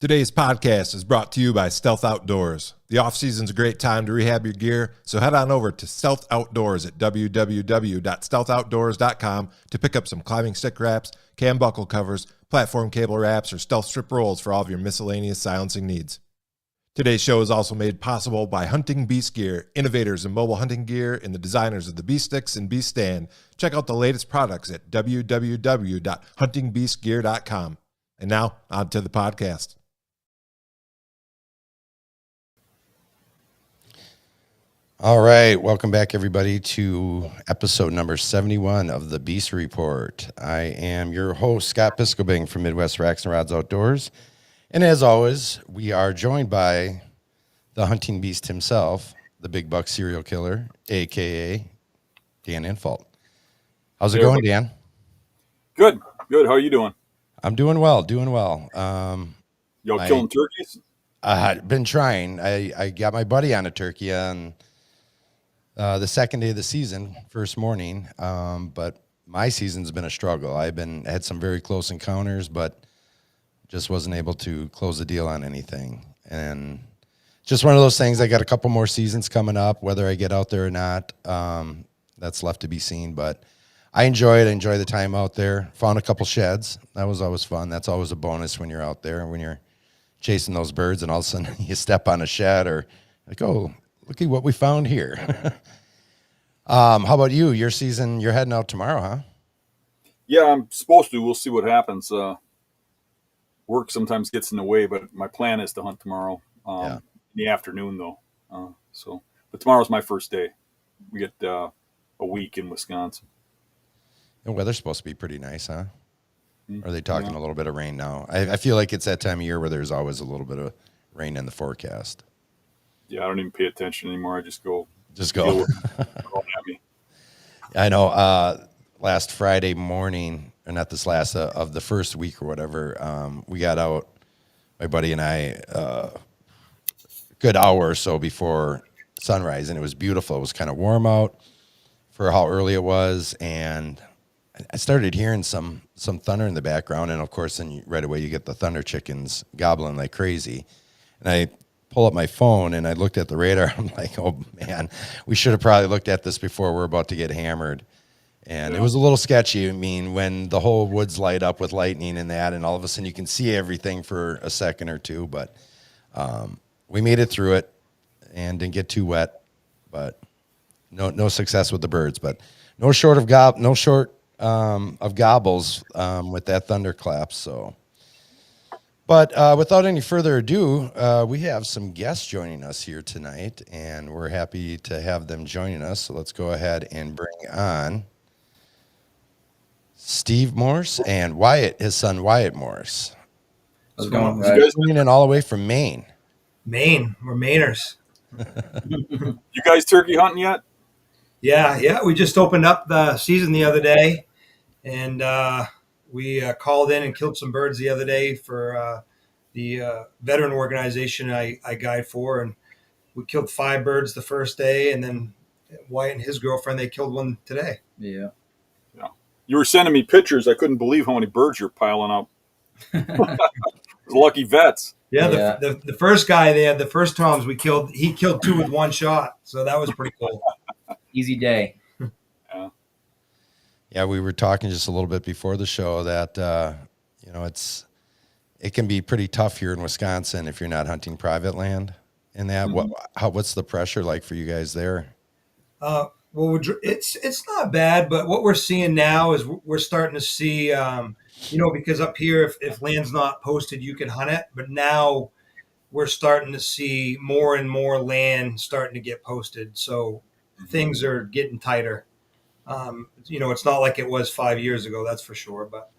Today's podcast is brought to you by Stealth Outdoors. The off-season's a great time to rehab your gear, so head on over to Stealth Outdoors at www.stealthoutdoors.com to pick up some climbing stick wraps, cam buckle covers, platform cable wraps, or stealth strip rolls for all of your miscellaneous silencing needs. Today's show is also made possible by Hunting Beast Gear, innovators in mobile hunting gear and the designers of the Beast Sticks and Beast Stand. Check out the latest products at www.huntingbeastgear.com. And now, on to the podcast. All right, welcome back, everybody, to episode number 71 of the Beast Report. I am your host, Scott Biskobing from Midwest Racks and Rods Outdoors. And as always, we are joined by the hunting beast himself, the big buck serial killer, a.k.a. Dan Infalt. How's it going, Dan? Good. How are you doing? I'm doing well. Y'all killing turkeys? I've been trying. I got my buddy on a turkey on the second day of the season, first morning, but my season's been a struggle. Had some very close encounters, but just wasn't able to close the deal on anything. And just one of those things. I got a couple more seasons coming up, whether I get out there or not. That's left to be seen, but I enjoy it. I enjoy the time out there. Found a couple sheds. That was always fun. That's always a bonus when you're out there, when you're chasing those birds and all of a sudden you step on a shed or like, oh, look at what we found here. How about you? Your season, you're heading out tomorrow, huh? Yeah, I'm supposed to. We'll see what happens. Work sometimes gets in the way, but my plan is to hunt tomorrow in the afternoon, though. But tomorrow's my first day. We get a week in Wisconsin. The weather's supposed to be pretty nice, huh? Or are they talking a little bit of rain now? I feel like it's that time of year where there's always a little bit of rain in the forecast. Yeah, I don't even pay attention anymore. I just go. Don't at me. I know. Last Friday morning, or not this last of the first week or whatever, we got out. My buddy and I, a good hour or so before sunrise, and it was beautiful. It was kind of warm out for how early it was, and I started hearing some thunder in the background, and of course, then right away you get the thunder chickens gobbling like crazy, and I pull up my phone and I looked at the radar. I'm like, oh man, we should have probably looked at this before we're about to get hammered. And It was a little sketchy. I mean, when the whole woods light up with lightning and that, and all of a sudden you can see everything for a second or two, but we made it through it and didn't get too wet, but no success with the birds, but no short of gobbles with that thunderclap. So, but without any further ado, we have some guests joining us here tonight, and we're happy to have them joining us. So let's go ahead and bring on Steve Morse and Wyatt, his son Wyatt Morse. How's it going? You guys Coming in all the way from Maine. Maine, we're Mainers. You guys turkey hunting yet? Yeah. We just opened up the season the other day, and we called in and killed some birds the other day for the veteran organization I guide for, and we killed 5 birds the first day, and then Wyatt and his girlfriend, they killed one today. Yeah. You were sending me pictures. I couldn't believe how many birds you're piling up. Lucky vets. Yeah. The first guy they had, the first toms he killed 2 with one shot, so that was pretty cool. Easy day. Yeah, we were talking just a little bit before the show that it can be pretty tough here in Wisconsin if you're not hunting private land. And that, what's the pressure like for you guys there? Well, it's not bad, but what we're seeing now is we're starting to see, because up here, if land's not posted, you can hunt it. But now we're starting to see more and more land starting to get posted. So things are getting tighter. It's not like it was 5 years ago, that's for sure. But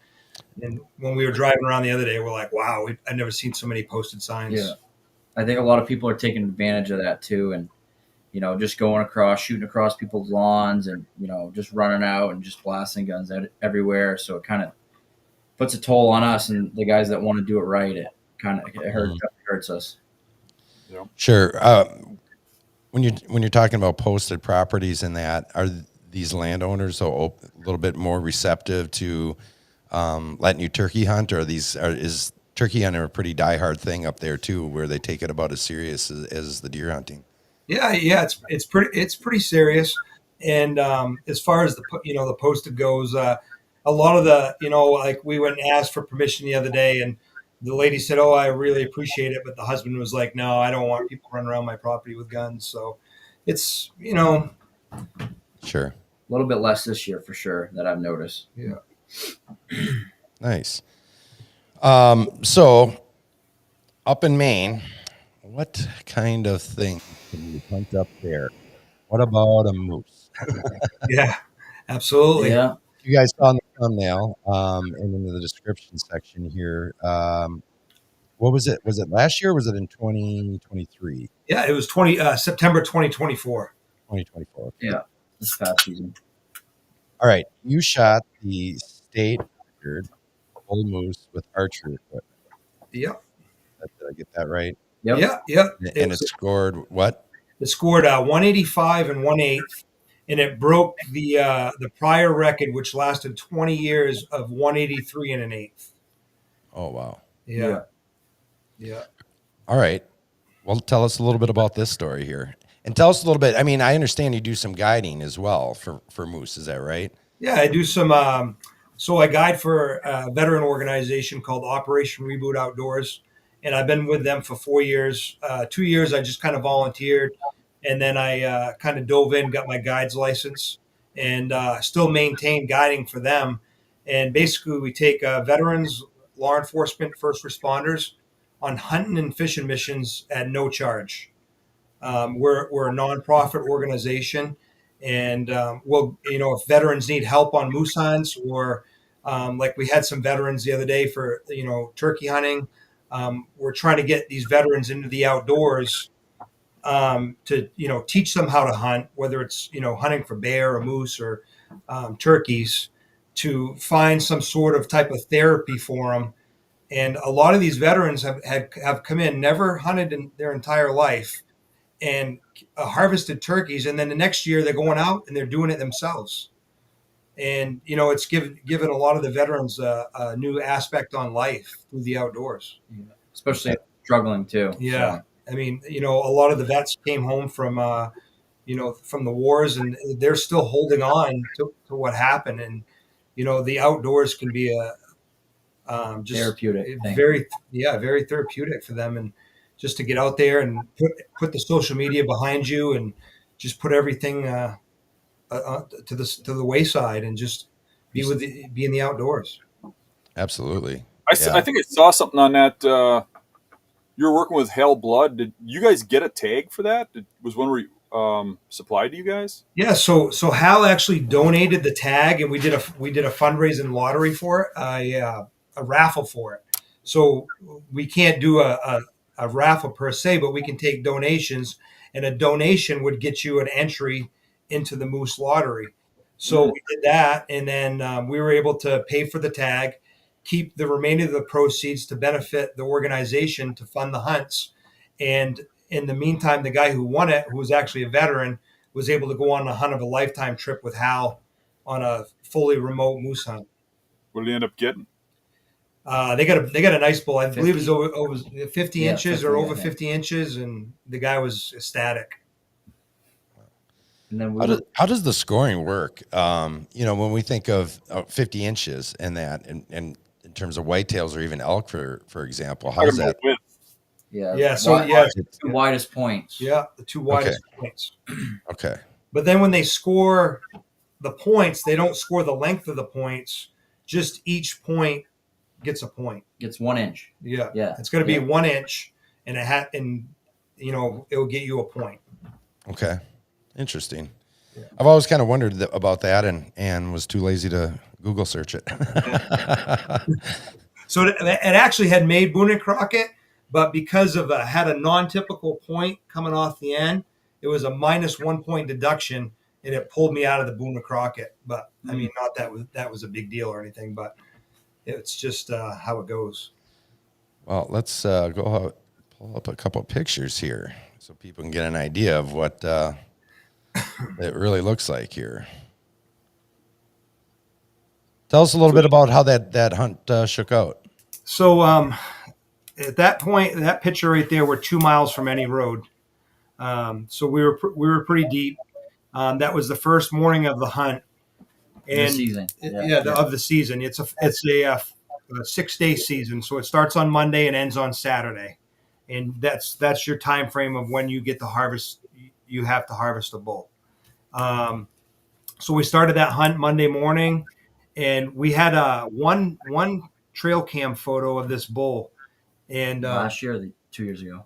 and when we were driving around the other day, we're like, wow, I've never seen so many posted signs. Yeah. I think a lot of people are taking advantage of that too. And, just going across, shooting across people's lawns and, just running out and just blasting guns everywhere. So it kind of puts a toll on us and the guys that want to do it right. It kind of hurts us. Yeah. Sure. When you're talking about posted properties and that, are these landowners a little bit more receptive to letting you turkey hunt, or is turkey hunting a pretty diehard thing up there too, where they take it about as serious as the deer hunting. Yeah, it's pretty serious. And as far as the posted goes, a lot of the like we went and asked for permission the other day, and the lady said, "Oh, I really appreciate it," but the husband was like, "No, I don't want people running around my property with guns." So it's Sure, A little bit less this year for sure that I've noticed. yeah. nice. So up in Maine, what kind of thing can you hunt up there? What about a moose? Yeah, absolutely. Yeah. You guys saw in the thumbnail, and in the description section here. What was it? Was it last year or was it in 2023? Yeah, it was September 2024. 2024. Yeah. This past season. All right. You shot the state record bull moose with archery equipment. Yep. Did I get that right? Yep. Yep. And it scored what? It scored 185 and 1/8, and it broke the prior record, which lasted 20 years, of 183 and 1/8. Oh, wow. Yeah. All right. Well, tell us a little bit about this story here. And tell us a little bit. I mean, I understand you do some guiding as well for moose. Is that right? Yeah, I do some. So I guide for a veteran organization called Operation Reboot Outdoors, and I've been with them for 4 years. 2 years I just kind of volunteered, and then I kind of dove in, got my guide's license, and still maintain guiding for them. And basically, we take veterans, law enforcement, first responders on hunting and fishing missions at no charge. We're a nonprofit organization, and if veterans need help on moose hunts, or like we had some veterans the other day for turkey hunting, we're trying to get these veterans into the outdoors to teach them how to hunt, whether it's hunting for bear or moose or turkeys, to find some sort of type of therapy for them. And a lot of these veterans have come in, never hunted in their entire life, and harvested turkeys, and then the next year they're going out and they're doing it themselves. And it's given a lot of the veterans a new aspect on life through the outdoors. Especially struggling too. Yeah, So, I mean, a lot of the vets came home from from the wars, and they're still holding on to what happened. And the outdoors can be a just therapeutic thing. very therapeutic for them, and just to get out there and put the social media behind you, and just put everything to the wayside, and just be in the outdoors. Absolutely. I think I saw something on that. You were working with Hell Blood. Did you guys get a tag for that? Was one supplied to you guys? Yeah, so Hal actually donated the tag, and we did a fundraising lottery for it, a raffle for it. So we can't do a raffle per se, but we can take donations, and a donation would get you an entry into the moose lottery. So we did that, and then we were able to pay for the tag, keep the remainder of the proceeds to benefit the organization to fund the hunts. And in the meantime, the guy who won it, who was actually a veteran, was able to go on a hunt of a lifetime trip with Hal on a fully remote moose hunt. What did he end up getting? They got a nice bull. I believe it was over 50 inches 50, or over I think. 50 inches, and the guy was ecstatic. And then How does the scoring work? When we think of 50 inches and that, and in terms of whitetails or even elk, for example, how does that? the widest points. Yeah, the two widest points. Okay. But then when they score the points, they don't score the length of the points. Just each point gets a point. Gets 1 inch. Yeah. Yeah. It's going to be 1 inch, and it will get you a point. Okay. Interesting. Yeah. I've always kind of wondered about that, and was too lazy to Google search it. So it actually had made Boone and Crockett, but because of had a non-typical point coming off the end, it was a minus 1 point deduction, and it pulled me out of the Boone and Crockett. But I mean, not that was a big deal or anything, but it's just how it goes. Well, let's pull up a couple of pictures here so people can get an idea of what it really looks like here. Tell us a little bit about how that hunt shook out. So at that point, that picture right there, we're 2 miles from any road. So we were pretty deep. That was the first morning of the hunt. And the season. Of the season. It's a 6-day season. So it starts on Monday and ends on Saturday. And that's your time frame of when you get to harvest. You have to harvest a bull. So we started that hunt Monday morning, and we had one trail cam photo of this bull. And last year, 2 years ago,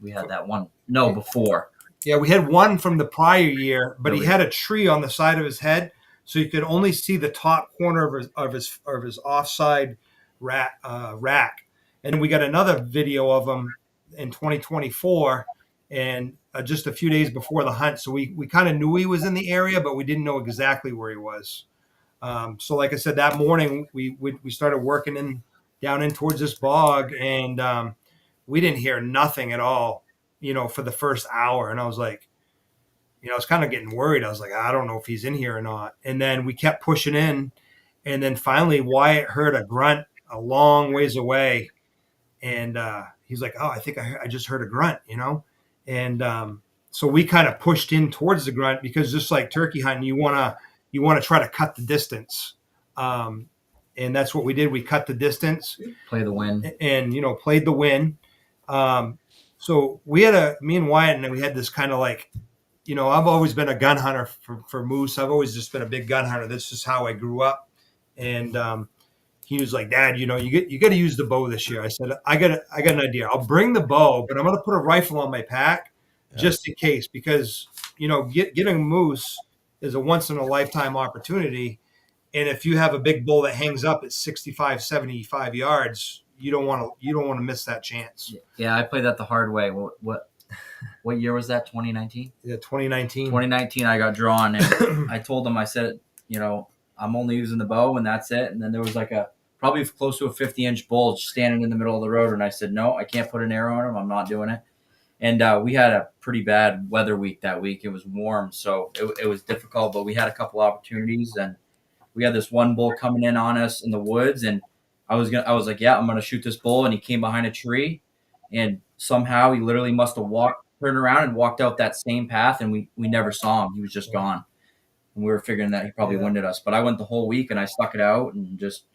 we had that one. No, before. Yeah, we had one from the prior year, but he had a tree on the side of his head, so you could only see the top corner of his offside rack. And we got another video of him in 2024, and just a few days before the hunt. So we kind of knew he was in the area, but we didn't know exactly where he was. So like I said, that morning we started working down in towards this bog, and we didn't hear nothing at all, for the first hour. And I was like, I was kind of getting worried. I was like, I don't know if he's in here or not. And then we kept pushing in, and then finally Wyatt heard a grunt a long ways away, and he's like, oh, I think I just heard a grunt, and so we kind of pushed in towards the grunt, because just like turkey hunting, you want to try to cut the distance, and that's what we did. We cut the distance, play the wind, and played the wind. So me and Wyatt, and we had this kind of like, I've always been a gun hunter for moose. I've always just been a big gun hunter. This is how I grew up. And he was like, Dad, you got to use the bow this year. I said, I got an idea. I'll bring the bow, but I'm going to put a rifle on my pack just in case, because, getting a moose is a once in a lifetime opportunity. And if you have a big bull that hangs up at 65, 75 yards, you don't want to miss that chance. Yeah, I played that the hard way. What year was that? 2019? Yeah, 2019. 2019, I got drawn, and I told him, I said, I'm only using the bow, and that's it. And then there was like probably close to a 50-inch bull standing in the middle of the road, and I said, no, I can't put an arrow on him. I'm not doing it. And we had a pretty bad weather week that week. It was warm, so it was difficult, but we had a couple opportunities, and we had this one bull coming in on us in the woods, and I was like, yeah, I'm gonna shoot this bull, and he came behind a tree, and somehow he literally must have turned around and walked out that same path, and we never saw him. He was just gone, and we were figuring that he probably winded us. But I went the whole week, and I stuck it out, and just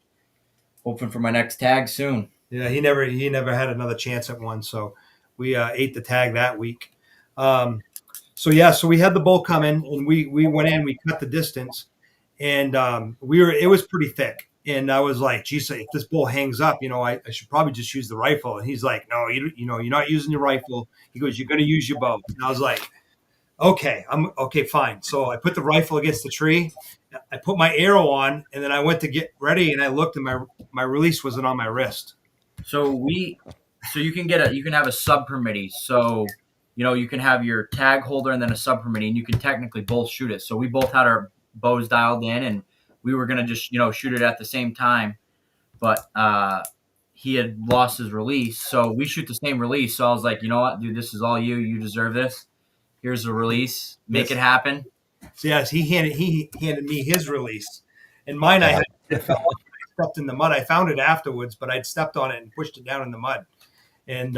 hoping for my next tag soon. Yeah, he never had another chance at one, so we ate the tag that week. So we had the bull come in, and we went in, we cut the distance, and it was pretty thick. And I was like, geez, if this bull hangs up, I should probably just use the rifle. And he's like, no, you're not using your rifle. He goes, you're going to use your bow. And I was like, okay, fine. So I put the rifle against the tree. I put my arrow on, and then I went to get ready, and I looked, and my release wasn't on my wrist. So you can have a sub permittee. So, you can have your tag holder and then a sub permittee, and you can technically both shoot it. So we both had our bows dialed in, and we were going to just, shoot it at the same time, but he had lost his release. So we shoot the same release. So I was like, you know what, dude, this is all you. You deserve this. Here's the release. Make it happen. So yes, he handed me his release, and mine I stepped in the mud. I found it afterwards, but I'd stepped on it and pushed it down in the mud. And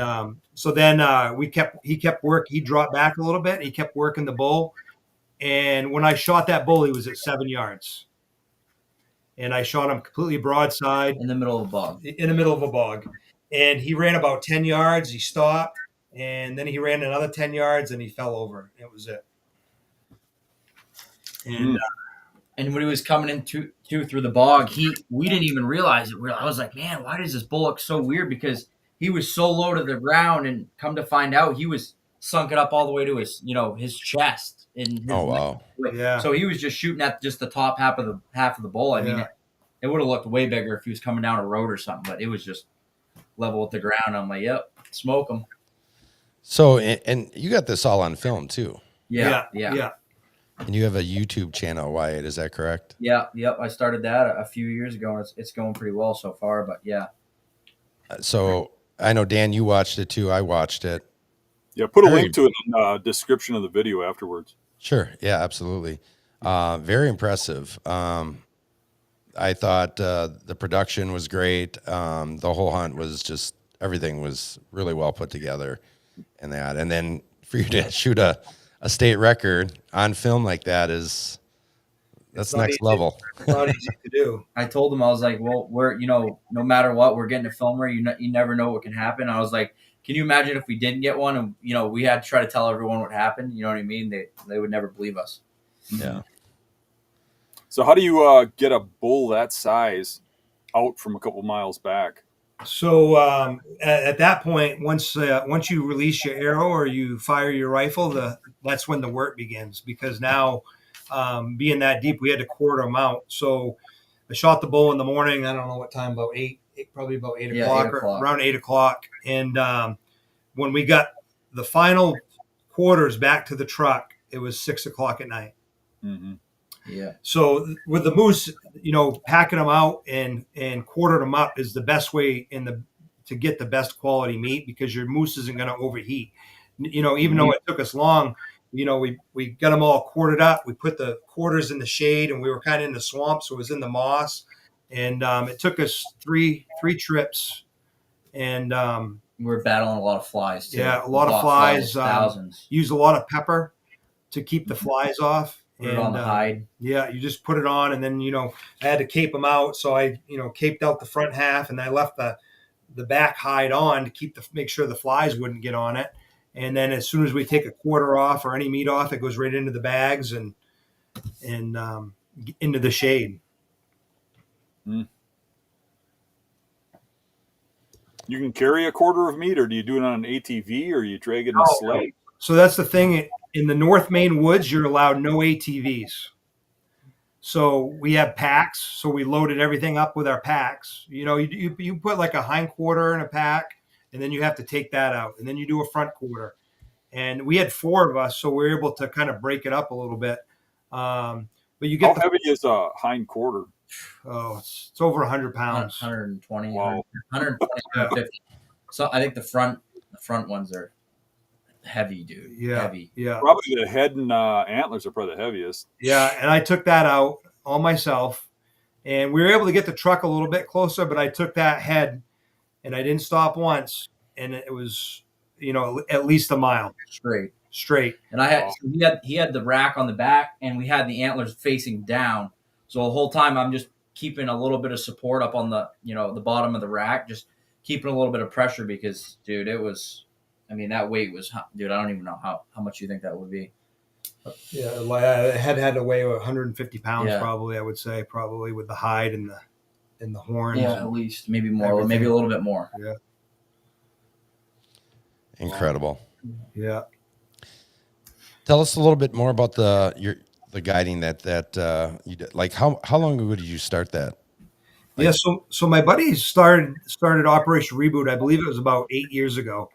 so then he kept working. He dropped back a little bit. He kept working the bull. And when I shot that bull, he was at 7 yards. And I shot him completely broadside. In the middle of a bog. In the middle of a bog. And he ran about 10 yards. He stopped. And then he ran another 10 yards, and he fell over. That was it. And when he was coming in through the bog, we didn't even realize it. I was like, man, why does this bull look so weird? Because he was so low to the ground, and come to find out, he was sunken up all the way to his chest. Oh wow! Yeah. So he was just shooting at just the top half of the bowl. I mean, it would have looked way bigger if he was coming down a road or something, but it was just level with the ground. I'm like, yep, smoke him. So, and you got this all on film too. Yeah. And you have a YouTube channel, Wyatt, is that correct? Yeah. Yep. I started that a few years ago, and it's going pretty well so far. But yeah. So I know, Dan, you watched it too. I watched it. Yeah, put a link to it in the description of the video afterwards. Sure. Yeah, absolutely. Very impressive. I thought the production was great. The whole hunt was just everything was really well put together and that. And then for you to shoot a state record on film like that that's next easy. level. It's not easy to do. I told him, I was like, well, we're, no matter what, we're getting a filmer. You never know what can happen. I was like, can you imagine if we didn't get one and, we had to try to tell everyone what happened? You know what I mean? They would never believe us. Yeah. So how do you get a bull that size out from a couple miles back? So at that point, once you release your arrow or you fire your rifle, that's when the work begins, because now being that deep, we had to quarter them out. So I shot the bull in the morning. I don't know what time, about probably about 8 o'clock, 8 o'clock. or around 8 o'clock. And when we got the final quarters back to the truck, it was 6 o'clock at night. Mm-hmm. Yeah. So with the moose, packing them out and quartering them up is the best way to get the best quality meat, because your moose isn't going to overheat. Even though it took us long, we got them all quartered up. We put the quarters in the shade, and we were kind of in the swamp, so it was in the moss. And it took us three trips, and we were battling a lot of flies too. Yeah, a lot of flies. Thousands. Use a lot of pepper to keep the flies off. Put it on the hide. Yeah, you just put it on, and then I had to cape them out. So I caped out the front half, and I left the back hide on to make sure the flies wouldn't get on it. And then as soon as we take a quarter off or any meat off, it goes right into the bags and into the shade. You can carry a quarter of meat, or do you do it on an ATV, or you drag it in a sleigh? So that's the thing. In the North Maine woods, you're allowed no ATVs. So we have packs. So we loaded everything up with our packs. You put like a hind quarter in a pack, and then you have to take that out, and then you do a front quarter. And we had 4 of us, so we were able to kind of break it up a little bit. But you get how heavy is a hind quarter? Oh, it's over 100 pounds. 120, wow. 120, 150. So I think the front ones are heavy, dude. Yeah, heavy. Yeah. Probably the head and antlers are probably the heaviest. Yeah, and I took that out all myself, and we were able to get the truck a little bit closer, but I took that head, and I didn't stop once, and it was, at least a mile straight. And he had the rack on the back, and we had the antlers facing down. So the whole time I'm just keeping a little bit of support up on the, the bottom of the rack, just keeping a little bit of pressure, because, dude, it was, that weight was, dude, I don't even know how much you think that would be. Yeah, it had to weigh 150 pounds, Yeah. Probably, I would say, probably with the hide and the horns. Yeah, at least, maybe more, everything. Maybe a little bit more. Yeah. Incredible. Yeah. Tell us a little bit more about the guiding that you did. Like how long ago did you start that? Yeah, so my buddy started Operation Reboot. I believe it was about 8 years ago,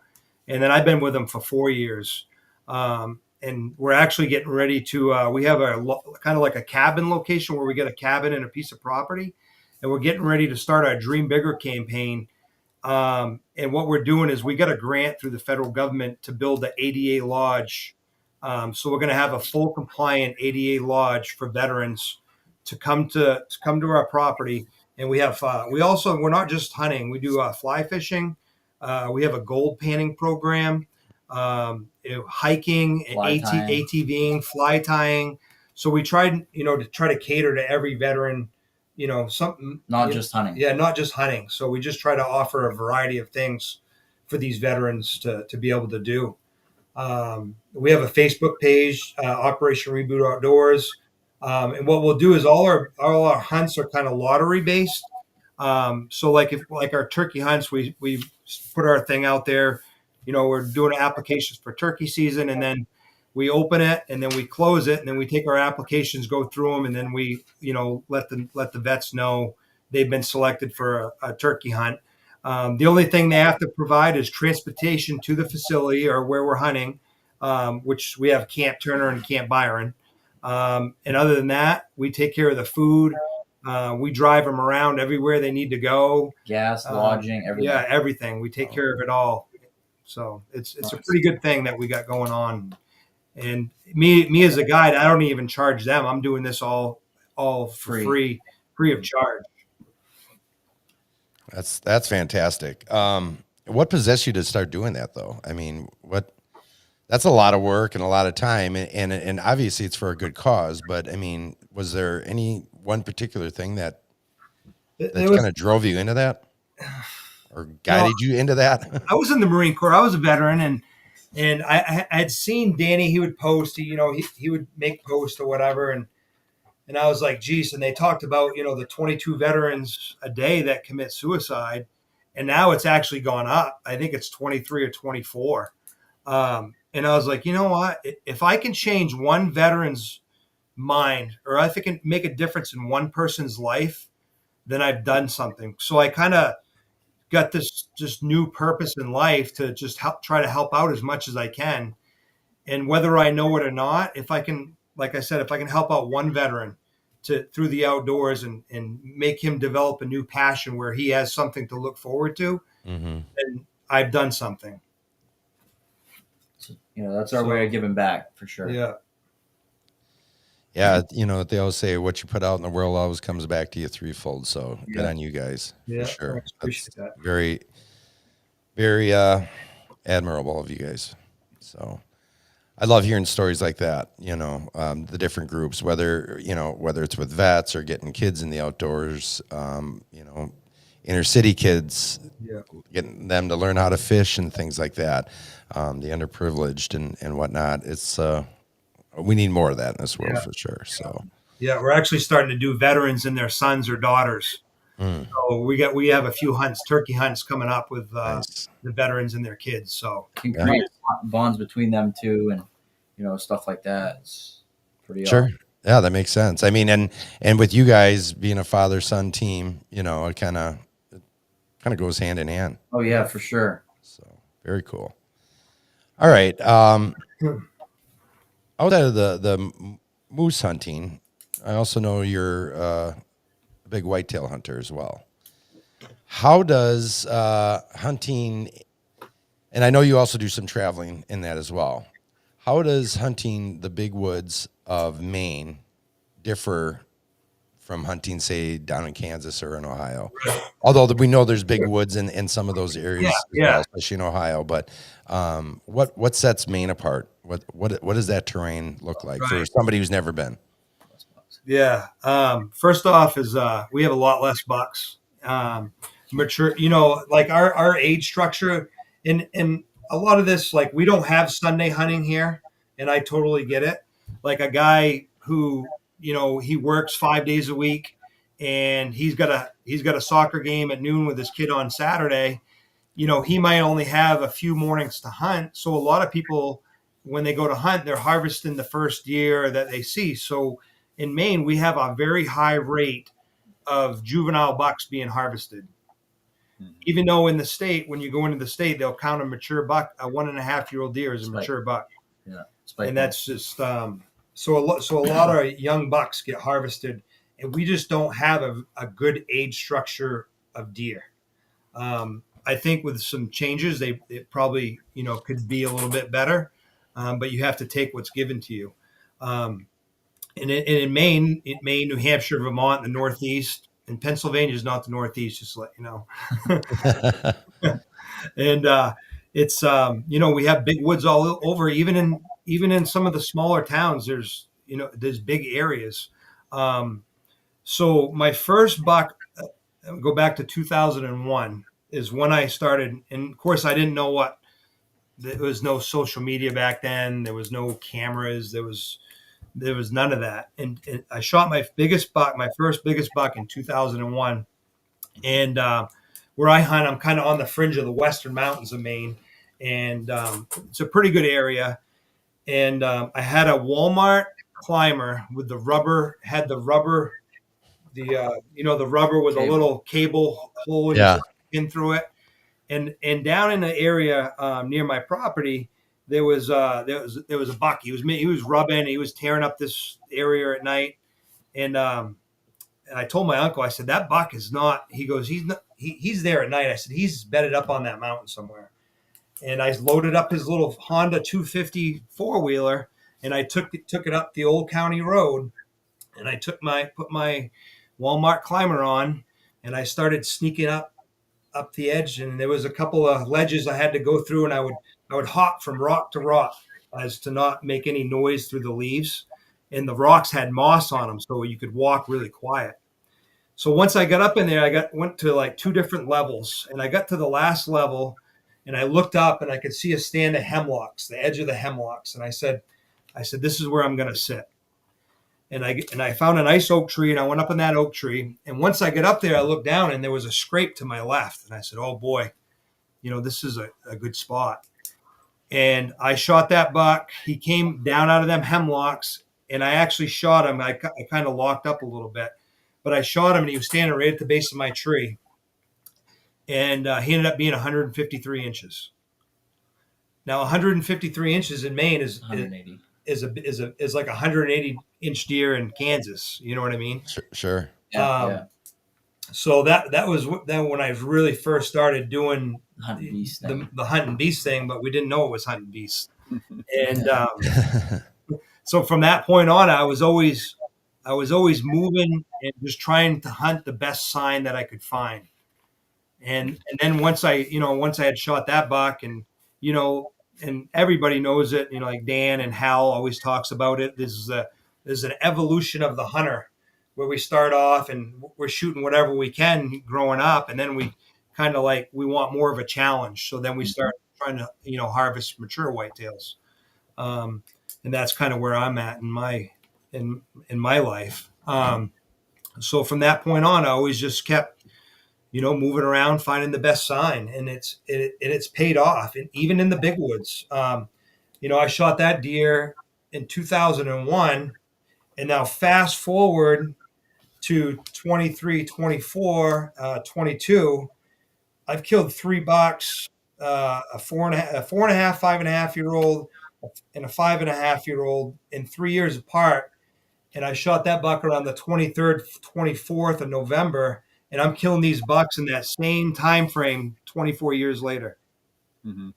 and then I've been with him for 4 years. And we're actually getting ready to. We have a kind of like a cabin location where we get a cabin and a piece of property, and we're getting ready to start our Dream Bigger campaign. And what we're doing is we got a grant through the federal government to build the ADA lodge. So we're going to have a full compliant ADA lodge for veterans to come to our property. And we have we're not just hunting. We do fly fishing. We have a gold panning program, hiking, ATVing, fly tying. So we tried, to cater to every veteran. Something just hunting. Yeah, not just hunting. So we just try to offer a variety of things for these veterans to be able to do. We have a Facebook page, Operation Reboot Outdoors. And what we'll do is all our hunts are kind of lottery based. So like our turkey hunts, we put our thing out there, we're doing applications for turkey season, and then we open it and then we close it, and then we take our applications, go through them, and then we, let the vets know they've been selected for a turkey hunt. The only thing they have to provide is transportation to the facility or where we're hunting, which we have Camp Turner and Camp Byron. And other than that, we take care of the food. We drive them around everywhere they need to go. Gas, lodging, everything. Yeah, everything. We take care of it all. So it's a pretty good thing that we got going on. And me as a guide, I don't even charge them. I'm doing this all for free of charge. That's fantastic. What possessed you to start doing that, though? I mean, that's a lot of work and a lot of time, and obviously it's for a good cause. But I mean, was there any one particular thing that There was, kind of drove you into that, or you know, guided you into that? I was in the Marine Corps. I was a veteran, and I had seen Danny. He would post. He would make posts or whatever, and I was like, geez. And they talked about the 22 veterans a day that commit suicide, and now it's actually gone up. I think it's 23 or 24. And I was like, you know what? If I can change one veteran's mind, or if I can make a difference in one person's life, then I've done something. So I kind of got this just new purpose in life to just try to help out as much as I can. And whether I know it or not, if I can, like I said, if I can help out one veteran through the outdoors and make him develop a new passion where he has something to look forward to, Mm-hmm. then I've done something. That's our way of giving back for sure. Yeah. Yeah, they always say what you put out in the world always comes back to you threefold. So good on you guys, Yeah, for sure. I appreciate that. Very, very admirable of you guys. So I love hearing stories like that. The different groups, whether it's with vets or getting kids in the outdoors. Inner city kids, getting them to learn how to fish and things like that. The underprivileged and whatnot. It's we need more of that in this world for sure. So we're actually starting to do veterans and their sons or daughters. So we have a few turkey hunts coming up with nice. the veterans and their kids. So Can create bonds between them too, and stuff like that. It's pretty sure. awesome. Yeah, that makes sense. I mean, and with you guys being a father-son team, it kind of goes hand in hand. Oh yeah, for sure. So very cool. All right. Outside of the moose hunting, I also know you're a big whitetail hunter as well. How does hunting, and I know you also do some traveling in that as well. How does hunting the big woods of Maine differ from hunting, say, down in Kansas or in Ohio? Although we know there's big woods in some of those areas, as well, especially in Ohio. But what sets Maine apart? What does that terrain look like for somebody who's never been? Yeah. First off is we have a lot less bucks. Mature, like our age structure and a lot of this, like we don't have Sunday hunting here, and I totally get it. Like a guy who, he works 5 days a week and he's got a soccer game at noon with his kid on Saturday. He might only have a few mornings to hunt. So a lot of people, when they go to hunt, they're harvesting the first year that they see. So in Maine, we have a very high rate of juvenile bucks being harvested. Even though in the state, when you go into the state, they'll count a mature buck. A 1.5-year-old deer is a mature buck. Yeah. And that's just so a lot of young bucks get harvested, and we just don't have a good age structure of deer. I think with some changes, it probably could be a little bit better, but you have to take what's given to you. And in Maine, New Hampshire, Vermont, the Northeast, and Pennsylvania is not the Northeast, just to let you know. And it's we have big woods all over, even in some of the smaller towns. There's big areas. So my first buck, go back to 2001, is when I started. And of course, I didn't know there was no social media back then. There was no cameras. There was none of that. And I shot my first biggest buck in 2001. And where I hunt, I'm kind of on the fringe of the western mountains of Maine. And it's a pretty good area. And I had a Walmart climber with the rubber, the rubber with a little cable hole in through it. And down in the area near my property, there was a buck. He was rubbing. He was tearing up this area at night, and I told my uncle. I said that buck is not. He goes, he's there at night. I said he's bedded up on that mountain somewhere. And I loaded up his little Honda 250 4-wheeler, and I took it up the old county road, and I put my Walmart climber on, and I started sneaking up up the edge, and there was a couple of ledges I had to go through, and I would hop from rock to rock as to not make any noise through the leaves. And the rocks had moss on them, so you could walk really quiet. So once I got up in there, went to like 2 different levels, and I got to the last level, and I looked up and I could see a stand of hemlocks, the edge of the hemlocks, and I said, this is where I'm going to sit. And I found a nice oak tree, and I went up in that oak tree. And once I get up there, I looked down, and there was a scrape to my left, and I said, "Oh boy, this is a good spot." And I shot that buck. He came down out of them hemlocks, and I actually shot him. I kind of locked up a little bit, but I shot him, and he was standing right at the base of my tree. And he ended up being 153 inches. Now, 153 inches in Maine is 180. Is like a 180-inch deer in Kansas. You know what I mean? Sure. Yeah. So that was when I really first started doing Hunting beast thing. the hunting beast thing, but we didn't know it was hunting beast. And so from that point on, I was always moving and just trying to hunt the best sign that I could find. And then once I had shot that buck, and and everybody knows it, like Dan and Hal always talks about it. There's an evolution of the hunter, where we start off and we're shooting whatever we can growing up, and then we kind of we want more of a challenge. So then we start trying to harvest mature whitetails, and that's kind of where I'm at in my life. So from that point on, I always just kept moving around, finding the best sign, and it's paid off. And even in the big woods, I shot that deer in 2001, and now fast forward to 23, 24, 22, I've killed 3 bucks, a 4.5, 5.5-year-old, and a 5.5-year-old in 3 years apart. And I shot that buck around the 23rd, 24th of November. And I'm killing these bucks in that same time frame 24 years later. Mm-hmm.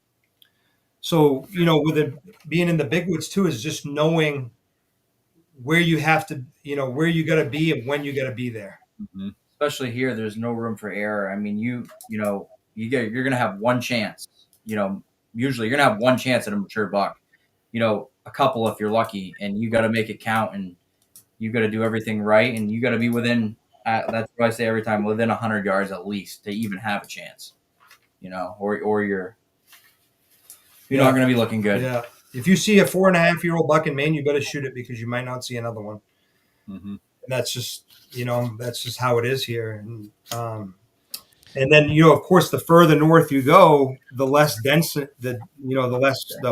So, with it being in the big woods too, is just knowing where you have to, where you got to be and when you got to be there. Mm-hmm. Especially here, there's no room for error. I mean, you're going to have one chance. Usually you're going to have one chance at a mature buck. A couple if you're lucky, and you got to make it count, and you got to do everything right, and you got to be within. That's what I say every time, within 100 yards at least to even have a chance, or you're not going to be looking good. Yeah. If you see a 4.5-year-old buck in Maine, you better shoot it, because you might not see another one. Mm-hmm. And that's just, that's just how it is here. And then, of course, the further north you go, the less dense, the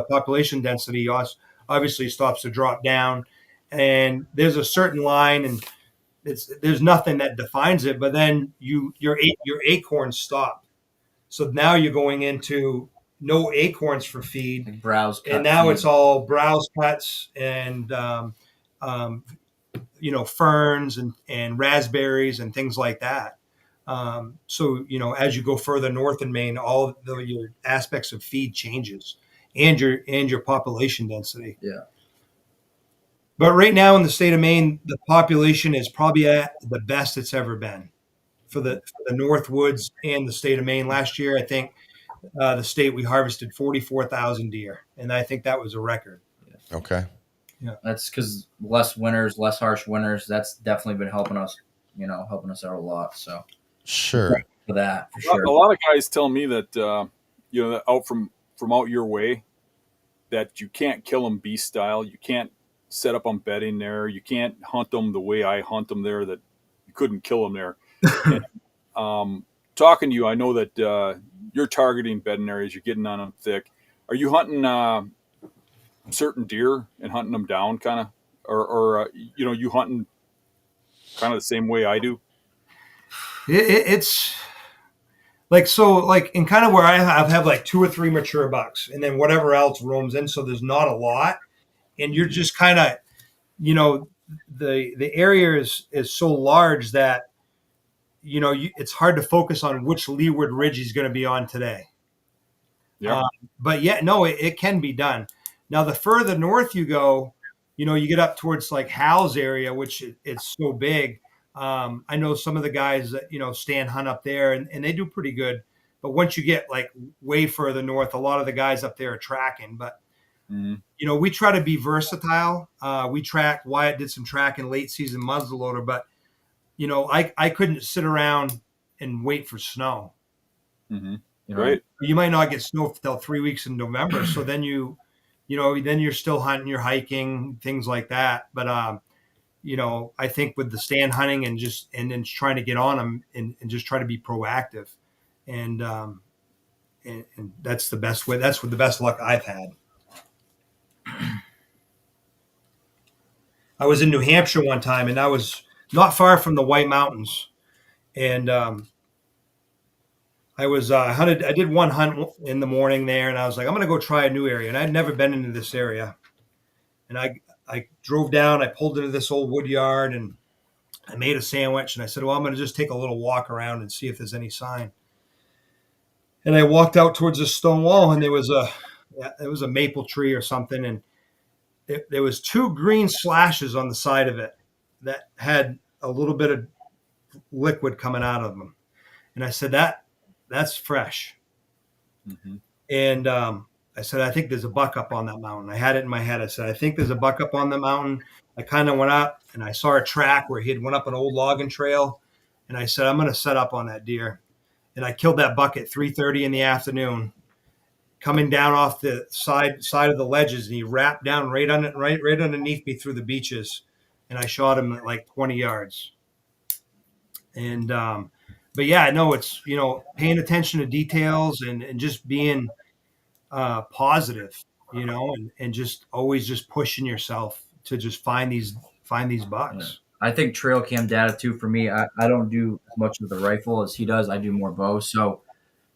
population density obviously stops to drop down. And there's a certain line, and there's nothing that defines it, but then your acorns stop. So now you're going into no acorns for feed, Like browse cut and now feed. it's all browse cuts and ferns and raspberries and things like that. So as you go further north in Maine, all your aspects of feed changes, and your population density. Yeah. But right now in the state of Maine, the population is probably at the best it's ever been for the North Woods and the state of Maine. Last year, I think the state, we harvested 44,000 deer, and I think that was a record. Okay. Yeah, That's because less winters, less harsh winters. That's definitely been helping us out a lot. So Sure. for that, for sure. A lot of guys tell me that that out from out your way, that you can't kill them beast style. You can't set up on bedding there. You can't hunt them the way I hunt them there. That you couldn't kill them there. And, talking to you, I know that you're targeting bedding areas. You're getting on them thick. Are you hunting certain deer and hunting them down, kind of, or you hunting kind of the same way I do? it's like in kind of where I have like 2 or 3 mature bucks, and then whatever else roams in. So there's not a lot, and you're just kind of, the area is so large that it's hard to focus on which leeward ridge he's going to be on today. Yeah. But yeah, no, it can be done. Now, the further north you go, you get up towards like Hal's area, which it's so big. I know some of the guys that, stand hunt up there, and they do pretty good. But once you get like way further north, a lot of the guys up there are tracking. But we try to be versatile. Wyatt did some tracking late season muzzleloader, but I couldn't sit around and wait for snow. Right. You might not get snow until 3 weeks in November. So then then you're still hunting, you're hiking, things like that. But, I think with the stand hunting and then trying to get on them and just try to be proactive. And that's the best way. That's what the best luck I've had. I was in New Hampshire one time, and I was not far from the White Mountains. And, I did one hunt in the morning there, and I was like, I'm going to go try a new area. And I'd never been into this area. And I drove down, I pulled into this old wood yard, and I made a sandwich. And I said, well, I'm going to just take a little walk around and see if there's any sign. And I walked out towards the stone wall, and there was a maple tree or something. And there was 2 green slashes on the side of it that had a little bit of liquid coming out of them. And I said, that's fresh. And I said, I think there's a buck up on that mountain. I had it in my head. I said, I think there's a buck up on the mountain. I kind of went up, and I saw a track where he had went up an old logging trail. And I said, I'm going to set up on that deer. And I killed that buck at 3:30 in the afternoon, coming down off the side of the ledges. And he wrapped down right underneath me through the beeches. And I shot him at like 20 yards. And, but yeah, no, it's, paying attention to details and just being positive, and just always just pushing yourself to just find these bucks. Yeah. I think trail cam data too, for me, I don't do as much with the rifle as he does. I do more bow. So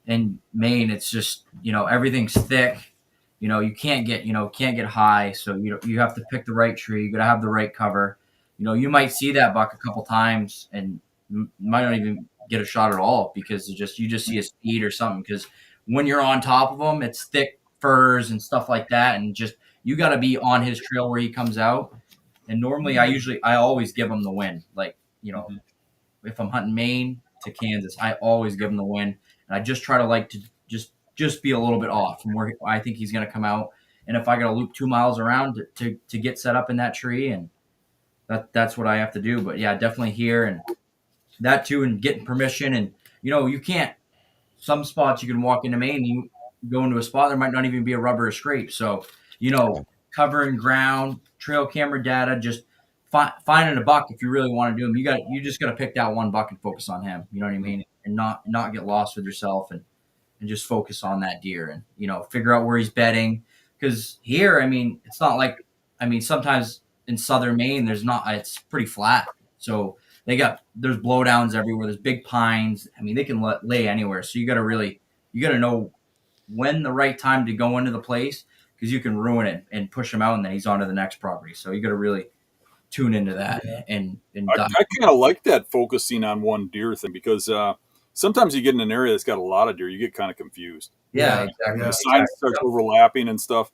in Maine, it's just, everything's thick. You can't get high. So, you have to pick the right tree. You got to have the right cover. You might see that buck a couple times and might not even get a shot at all because you just see a speed or something. Because when you're on top of him, it's thick firs and stuff like that. And just, you got to be on his trail where he comes out. And normally I always give him the win. Like, if I'm hunting Maine to Kansas, I always give him the win. And I just try to just be a little bit off from where I think he's going to come out. And if I got to loop 2 miles around to get set up in that tree, and that's what I have to do. But yeah, definitely here and that too, and getting permission. And, you can't, some spots you can walk into Maine, you go into a spot, there might not even be a rubber or scrape. So, covering ground, trail camera data, just finding a buck if you really want to do them. You just got to pick that one buck and focus on him. You know what I mean? And not get lost with yourself and just focus on that deer and, figure out where he's bedding. Because here, it's not like, sometimes in southern Maine, it's pretty flat. So there's blowdowns everywhere. There's big pines. They can lay anywhere. So you got to know when the right time to go into the place, because you can ruin it and push him out, and then he's on to the next property. So you got to really tune into that. And I kind of like that focusing on one deer thing, because sometimes you get in an area that's got a lot of deer, you get kind of confused. Yeah, exactly. The signs start overlapping and stuff.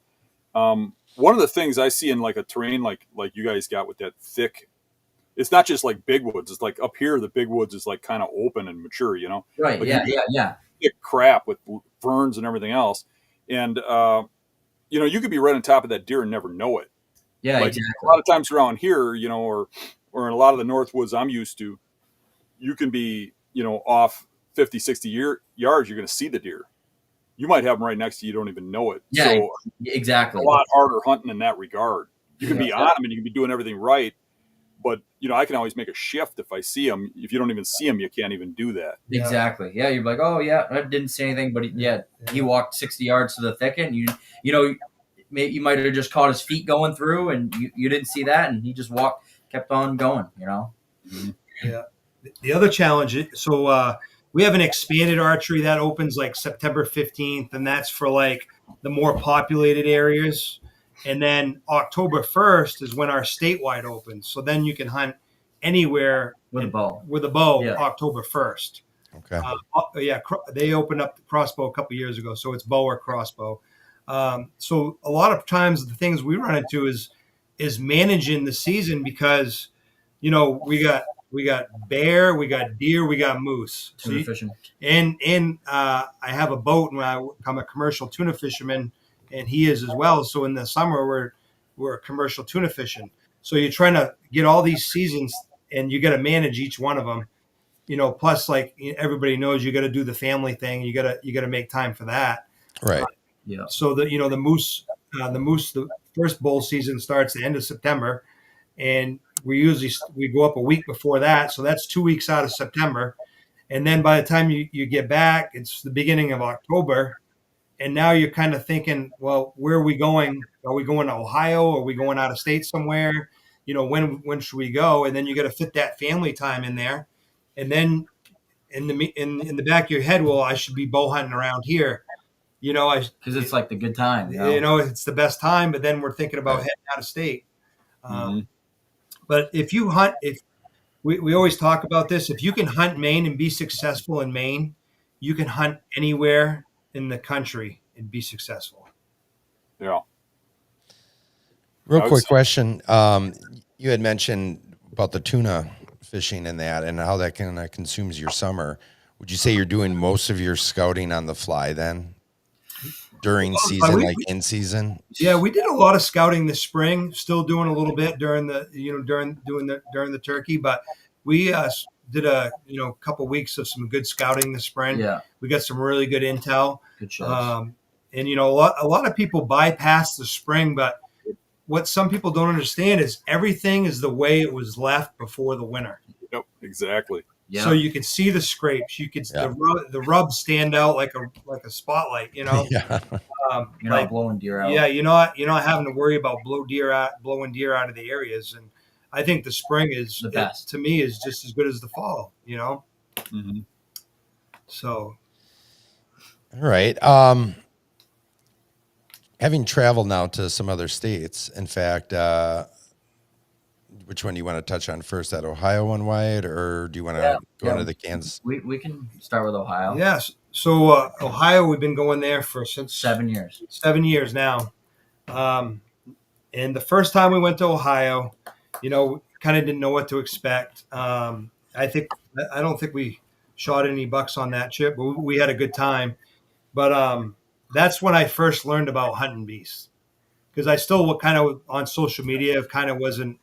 One of the things I see in like a terrain like you guys got with that thick, it's not just like big woods. It's like up here, the big woods is like kind of open and mature, Right. Like Yeah. Thick crap with ferns and everything else. And, you could be right on top of that deer and never know it. Yeah, like, exactly. A lot of times around here, or in a lot of the north woods I'm used to, you can be, off 50, 60 yards, you're going to see the deer. You might have them right next to you, don't even know it. Yeah, so exactly. A lot harder hunting in that regard. You can be on them and you can be doing everything right. But, I can always make a shift if I see them. If you don't even see them, you can't even do that. Exactly. Yeah, you're like, oh, yeah, I didn't say anything. But, he walked 60 yards to the thicket. And, you might have just caught his feet going through, and you didn't see that. And he just kept on going, Mm-hmm. Yeah. The other challenge, so we have an expanded archery that opens like September 15th, and that's for like the more populated areas. And then October 1st is when our statewide opens. So then you can hunt anywhere with a bow. October 1st. Okay. They opened up the crossbow a couple years ago, so it's bow or crossbow. So a lot of times the things we run into is managing the season, because we got we got bear, we got deer, we got moose. Tuna fishing. And I have a boat, and I'm a commercial tuna fisherman, and he is as well. So in the summer, we're commercial tuna fishing. So you're trying to get all these seasons, and you got to manage each one of them. Plus, like everybody knows, you got to do the family thing. You got to make time for that. Right. Yeah. So the moose, the first bull season starts the end of September, and we go up a week before that. So that's 2 weeks out of September. And then by the time you get back, it's the beginning of October. And now you're kind of thinking, well, where are we going? Are we going to Ohio? Are we going out of state somewhere? When should we go? And then you got to fit that family time in there. And then in the back of your head, well, I should be bow hunting around here. Because it's like the good time. It's the best time. But then we're thinking about heading out of state. But if you hunt, we always talk about this, if you can hunt Maine and be successful in Maine, you can hunt anywhere in the country and be successful. Yeah. Real quick question. You had mentioned about the tuna fishing and that, and how that kind of consumes your summer. Would you say you're doing most of your scouting on the fly then? During season, like in season? Yeah, we did a lot of scouting this spring. Still doing a little bit during the turkey, but we did a couple weeks of some good scouting this spring. Yeah, we got some really good intel. Good shows. And a lot of people bypass the spring, but what some people don't understand is everything is the way it was left before the winter. Yep, exactly. Yeah. So you can see the scrapes. You could the rubs stand out like a spotlight. Yeah. You're not blowing deer out. Yeah, you're not having to worry about blowing deer out of the areas. And I think the spring is the best. To me, is just as good as the fall. Mm-hmm. So. All right. Having traveled now to some other states, in fact, which one do you want to touch on first? That Ohio one, Wyatt, or do you want to go into the Kansas? We can start with Ohio. Yes. So Ohio, we've been going there since 7 years. 7 years now. And the first time we went to Ohio, kind of didn't know what to expect. I don't think we shot any bucks on that trip, but we had a good time. But that's when I first learned about hunting beasts, because I still kind of on social media kind of wasn't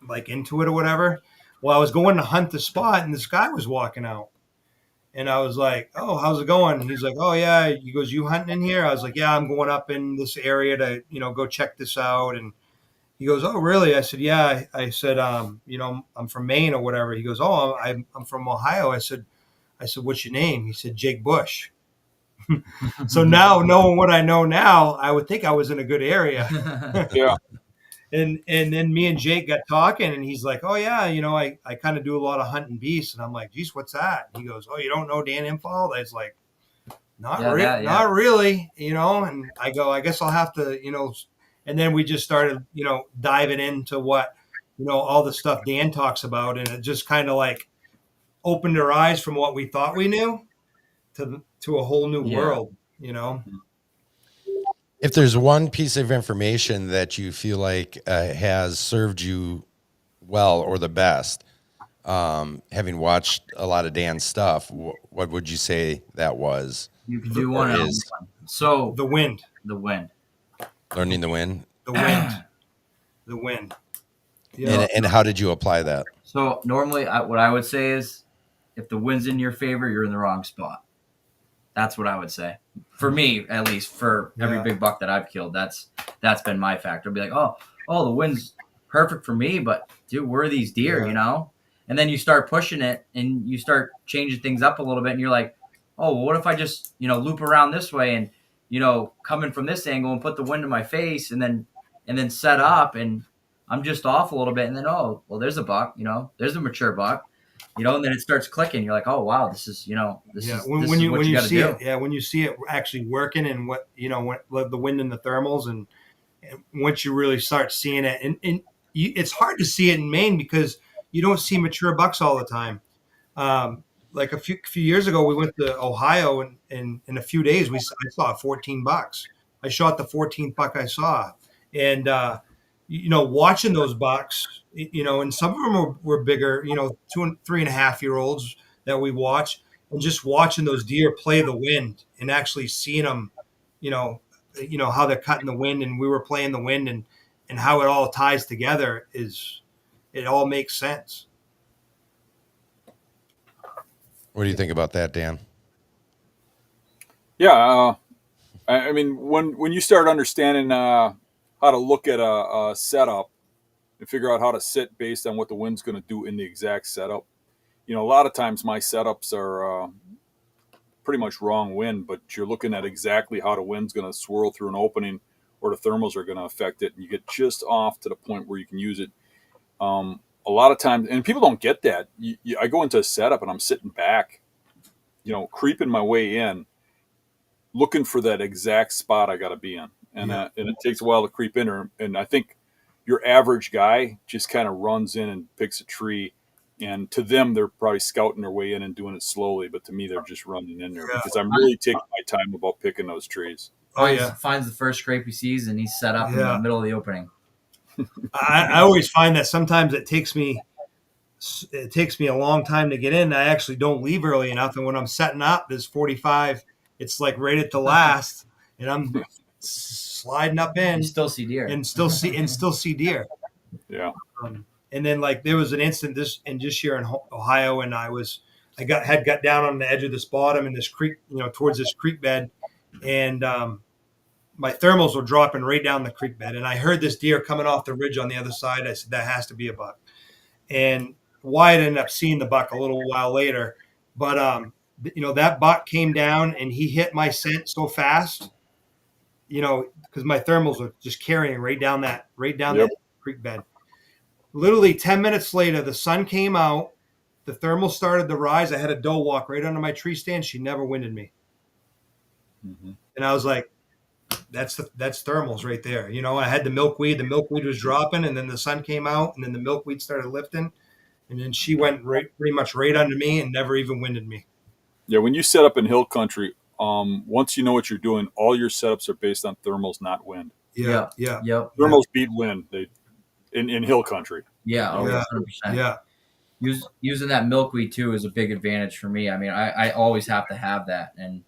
like into it or whatever. Well, I was going to hunt the spot, and this guy was walking out, and I was like, "Oh, how's it going?" And he's like, "Oh yeah." He goes, "You hunting in here?" I was like, "Yeah, I'm going up in this area to go check this out." And he goes, "Oh, really?" I said, "Yeah." I said, I'm from Maine or whatever." He goes, "Oh, I'm from Ohio." I said, "What's your name?" He said, "Jake Bush." So now, knowing what I know now, I would think I was in a good area. Yeah. And then me and Jake got talking, and he's like, "Oh yeah, I kind of do a lot of hunting beasts." And I'm like, "Geez, what's that?" And he goes, "Oh, you don't know Dan Infalt?" I was like, not really, And I go, "I guess I'll have to, And then we just started, diving into what, all the stuff Dan talks about, and it just kind of like opened our eyes from what we thought we knew to a whole new world, If there's one piece of information that you feel like has served you well or the best, having watched a lot of Dan's stuff, what would you say that was? You can do one. So the wind. Learning the wind. The wind. And how did you apply that? So normally what I would say is, if the wind's in your favor, you're in the wrong spot. That's what I would say. For me, at least, for every big buck that I've killed, that's been my factor. I'll be like, oh, the wind's perfect for me, but dude, where are these deer, And then you start pushing it, and you start changing things up a little bit, and you're like, oh, well, what if I just, loop around this way and, come in from this angle and put the wind in my face, and then set up, and I'm just off a little bit, and then, oh, well, there's a buck, there's a mature buck. And then it starts clicking. You're like, oh wow, this is this is what you got to do. When you see it actually working, and what the wind and the thermals, and once you really start seeing it, and it's hard to see it in Maine because you don't see mature bucks all the time. Like a few years ago, we went to Ohio, and in a few days I saw 14 bucks. I shot the 14th buck I saw, and watching those bucks, and some of them were bigger, 2 and 3.5-year-olds that we watch, and just watching those deer play the wind and actually seeing them, you know, how they're cutting the wind, and we were playing the wind, and how it all ties together it all makes sense. What do you think about that, Dan? Yeah, I mean, when you start understanding how to look at a setup and figure out how to sit based on what the wind's going to do in the exact setup, a lot of times my setups are pretty much wrong wind, but you're looking at exactly how the wind's going to swirl through an opening or the thermals are going to affect it, and you get just off to the point where you can use it. A lot of times, and people don't get that. I go into a setup and I'm sitting back, creeping my way in, looking for that exact spot I got to be in. And it takes a while to creep in there. And I think your average guy just kind of runs in and picks a tree. And to them, they're probably scouting their way in and doing it slowly. But to me, they're just running in there because I'm really taking my time about picking those trees. Finds the first scrape he sees, and he's set up in the middle of the opening. I always find that sometimes it takes me a long time to get in. I actually don't leave early enough. And when I'm setting up, there's 45. It's like right at the last, and I'm sliding up in. You still see deer, and still see deer. Yeah. And then there was an instant this year in Ohio, and I got down on the edge of this bottom in this creek, towards this creek bed, and my thermals were dropping right down the creek bed, and I heard this deer coming off the ridge on the other side. I said, that has to be a buck. And Wyatt ended up seeing the buck a little while later, but that buck came down and he hit my scent so fast, because my thermals were just carrying right down that creek bed. Literally 10 minutes later, the sun came out, the thermal started to rise. I had a doe walk right under my tree stand. She never winded me. Mm-hmm. And I was like, that's thermals right there. I had the milkweed was dropping, and then the sun came out, and then the milkweed started lifting, and then she went pretty much right under me and never even winded me. Yeah, when you set up in hill country, once you know what you're doing, all your setups are based on thermals, not wind. Yeah. Thermals beat wind in hill country. Yeah, 100%. Yeah. Using that milkweed too is a big advantage for me. I mean, I always have to have that, and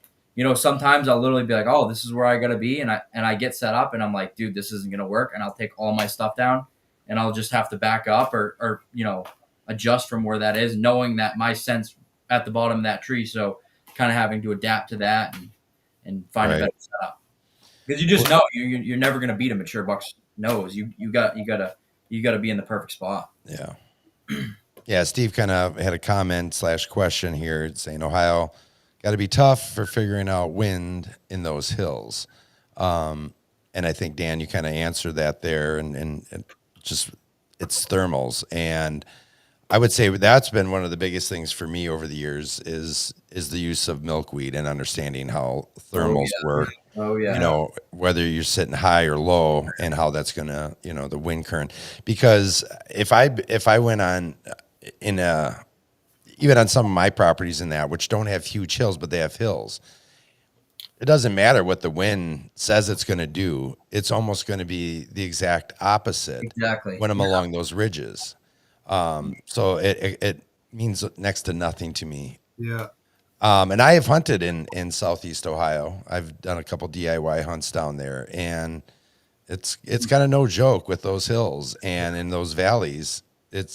sometimes I'll literally be like, oh, this is where I gotta be, and I get set up, and I'm like, dude, this isn't gonna work, and I'll take all my stuff down, and I'll just have to back up or adjust from where that is, knowing that my scent's at the bottom of that tree, so kind of having to adapt to that and find a better setup, because you just know you're never gonna beat a mature buck's nose. You gotta be in the perfect spot. Yeah. Yeah, Steve kind of had a comment / question here saying Ohio got to be tough for figuring out wind in those hills. And I think, Dan, you kind of answered that there, and just it's thermals. And I would say that's been one of the biggest things for me over the years is the use of milkweed and understanding how thermals work. Oh, yeah. Whether you're sitting high or low and how that's going to, the wind current. Because if I went on even on some of my properties in that, which don't have huge hills, but they have hills, it doesn't matter what the wind says it's going to do. It's almost going to be the exact opposite when I'm along those ridges. So it means next to nothing to me. Yeah. And I have hunted in Southeast Ohio. I've done a couple DIY hunts down there, and it's kind of no joke with those hills and in those valleys. It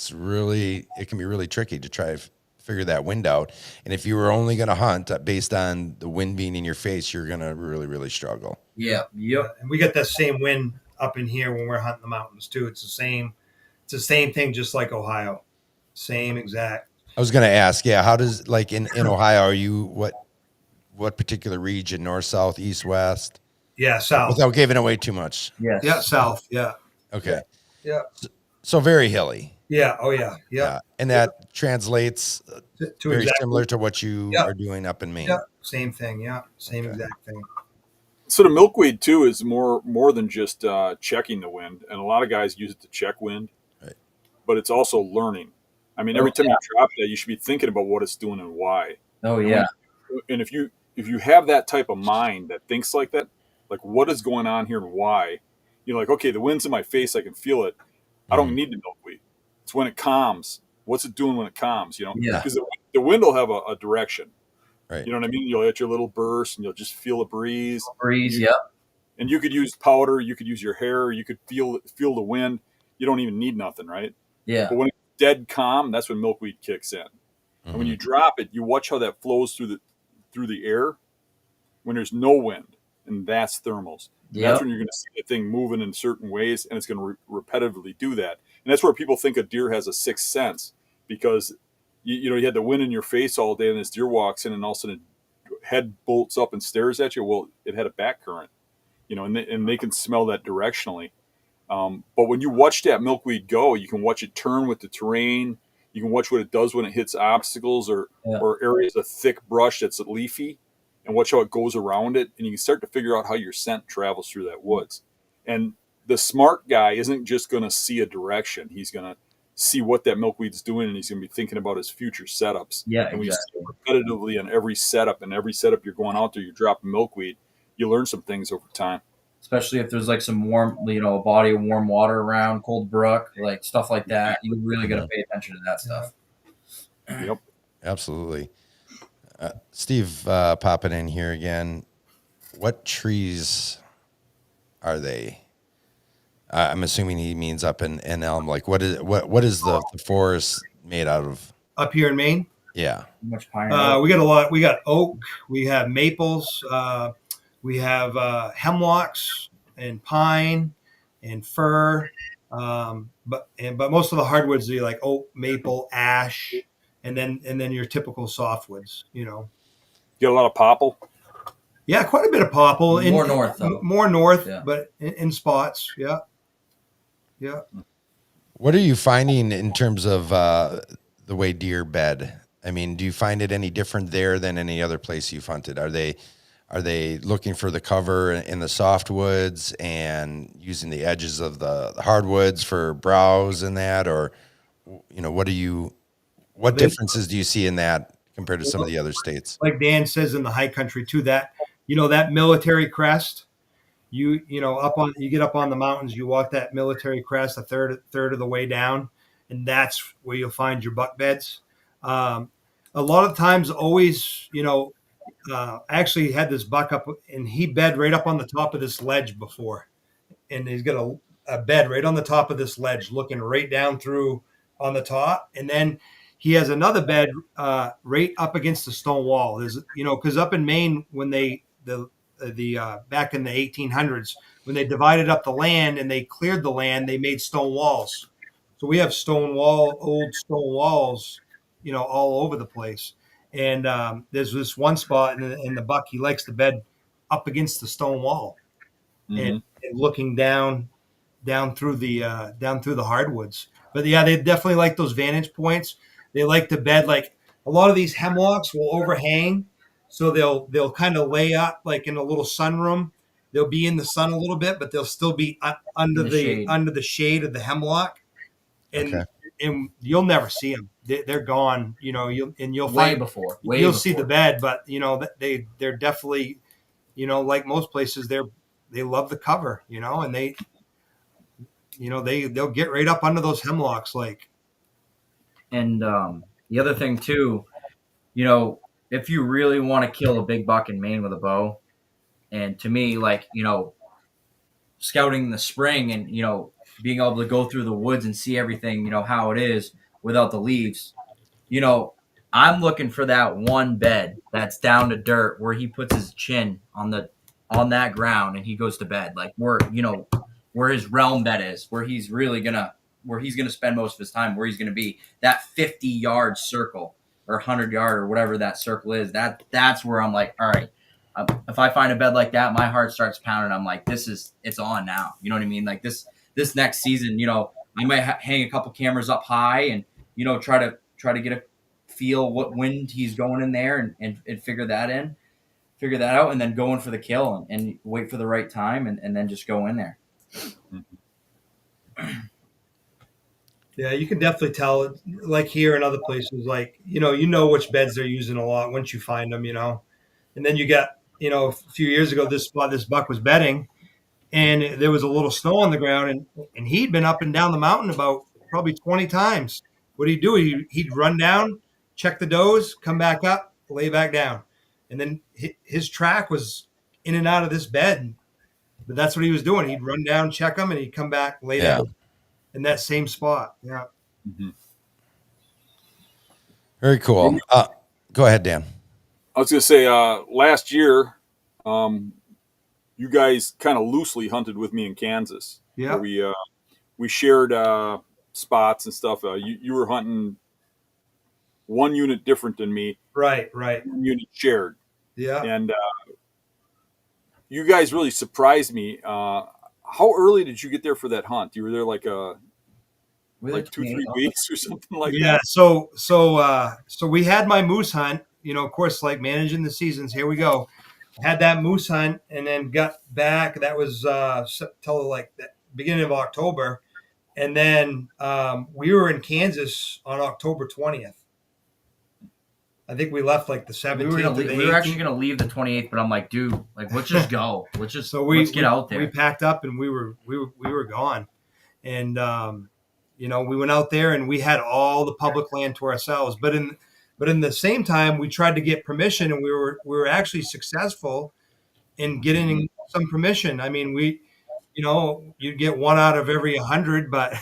can be really tricky to try to figure that wind out. And if you were only going to hunt based on the wind being in your face, you're going to really, really struggle. Yeah. Yep. And we get that same wind up in here when we're hunting the mountains too. It's the same thing, just like Ohio. Same exact. I was going to ask, how does, like in Ohio, are you, what particular region, north, south, east, west? Yeah, south. Without giving away too much. Yes. Yeah, south. Yeah. Okay. Yeah. So very hilly. Yeah. Oh, yeah. Yeah. And that translates to very similar to what you are doing up in Maine. Yeah. Same thing. Yeah. Same exact thing. So the milkweed too is more than just checking the wind, and a lot of guys use it to check wind, right? But it's also learning. I mean, every time you drop that, you should be thinking about what it's doing and why. Oh yeah. And if you have that type of mind that thinks like that, like what is going on here and why, Like, okay, the wind's in my face, I can feel it. I don't need the milkweed. It's when it calms. What's it doing when it calms? Yeah. Because the wind will have a direction. Right. You know what I mean? You'll hit your little burst, and you'll just feel a breeze. Yep. And you could use powder, you could use your hair, you could feel the wind. You don't even need nothing, right? Yeah. But when it's dead calm, that's when milkweed kicks in. And when you drop it, you watch how that flows through the air when there's no wind, and that's thermals. Yep. That's when you're going to see the thing moving in certain ways, and it's going to repetitively do that. And that's where people think a deer has a sixth sense, because you had the wind in your face all day, and this deer walks in, and all of a sudden, head bolts up and stares at you. Well, it had a back current, and they can smell that directionally. But when you watch that milkweed go, you can watch it turn with the terrain. You can watch what it does when it hits obstacles or areas of thick brush that's leafy, and watch how it goes around it. And you can start to figure out how your scent travels through that woods. And the smart guy isn't just going to see a direction. He's going to see what that milkweed's doing, and he's going to be thinking about his future setups. Yeah, and when you see it repetitively in every setup, you're going out there, you're dropping milkweed, you learn some things over time. Especially if there's like some warm, a body of warm water around, cold brook, like stuff like that. You really got to pay attention to that stuff. Yep. Absolutely. Steve, popping in here again. What trees are they? I'm assuming he means up in Elm. Like, what is the forest made out of? Up here in Maine? Yeah. Much pine. We got a lot. We got oak. We have maples. We have hemlocks and pine and fir. But most of the hardwoods are like oak, maple, ash, and then your typical softwoods. You get a lot of popple. Yeah, quite a bit of popple. More north, though. More north, yeah. But in spots. Yeah. Yeah. What are you finding in terms of the way deer bed? I mean, do you find it any different there than any other place you've hunted? Are they looking for the cover in the softwoods and using the edges of the hardwoods for browse and that, or what differences do you see in that compared to some of the other states? Like Dan says in the high country too, that that military crest. You get up on the mountains, you walk that military crest a third of the way down, and that's where you'll find your buck beds. A lot of times, always, I actually had this buck up, and he bed right up on the top of this ledge before, and he's got a bed right on the top of this ledge, looking right down through on the top, and then he has another bed right up against the stone wall. There's because up in Maine when the back in the 1800s, when they divided up the land and they cleared the land, they made stone walls. So we have old stone walls, all over the place. And there's this one spot in the buck, he likes to bed up against the stone wall, and looking down through the hardwoods. But yeah, they definitely like those vantage points. They like to bed, like a lot of these hemlocks will overhang. So they'll kind of lay up like in a little sunroom. They'll be in the sun a little bit, but they'll still be under the shade of the hemlock, and you'll never see them. They're gone. You'll see the bed, but they're definitely, like most places, they love the cover, and they'll get right up under those hemlocks, like. And the other thing too, if you really want to kill a big buck in Maine with a bow, and to me, like, scouting in the spring and, being able to go through the woods and see everything, how it is without the leaves, I'm looking for that one bed that's down to dirt where he puts his chin on that ground and he goes to bed, like where his realm bed is, where he's going to spend most of his time, where he's going to be, that 50-yard circle or 100-yard or whatever that circle is. That's where I'm like, all right, if I find a bed like that, my heart starts pounding. I'm like, it's on now. You know what I mean? Like this next season, I might hang a couple cameras up high and, try to get a feel what wind he's going in there and figure that out, and then go in for the kill and wait for the right time and then just go in there. Yeah, you can definitely tell, like here and other places, like, which beds they're using a lot once you find them, and then you get, a few years ago, this buck was bedding, and there was a little snow on the ground, and he'd been up and down the mountain about probably 20 times. What he'd do, he'd run down, check the does, come back up, lay back down. And then his track was in and out of this bed. But that's what he was doing. He'd run down, check them, and he'd come back, lay down in that same spot. Yeah. Mm-hmm. Very cool. Go ahead, Dan. I was going to say, last year, you guys kind of loosely hunted with me in Kansas. Yeah. We shared spots and stuff. You were hunting one unit different than me. Right. One unit shared. Yeah. And you guys really surprised me. How early did you get there for that hunt? You were there like 2-3 weeks or something like that. Yeah. So we had my moose hunt. Of course, like managing the seasons. Here we go. I had that moose hunt, and then got back. That was till like the beginning of October, and then we were in Kansas on October 20th. I think we left like the 17th. We were actually going to leave the 28th, but I'm like, dude, like let's just go. Let's get out there. We packed up and we were gone, and we went out there and we had all the public land to ourselves. But in the same time, we tried to get permission, and we were actually successful in getting some permission. I mean, you'd get one out of every 100, but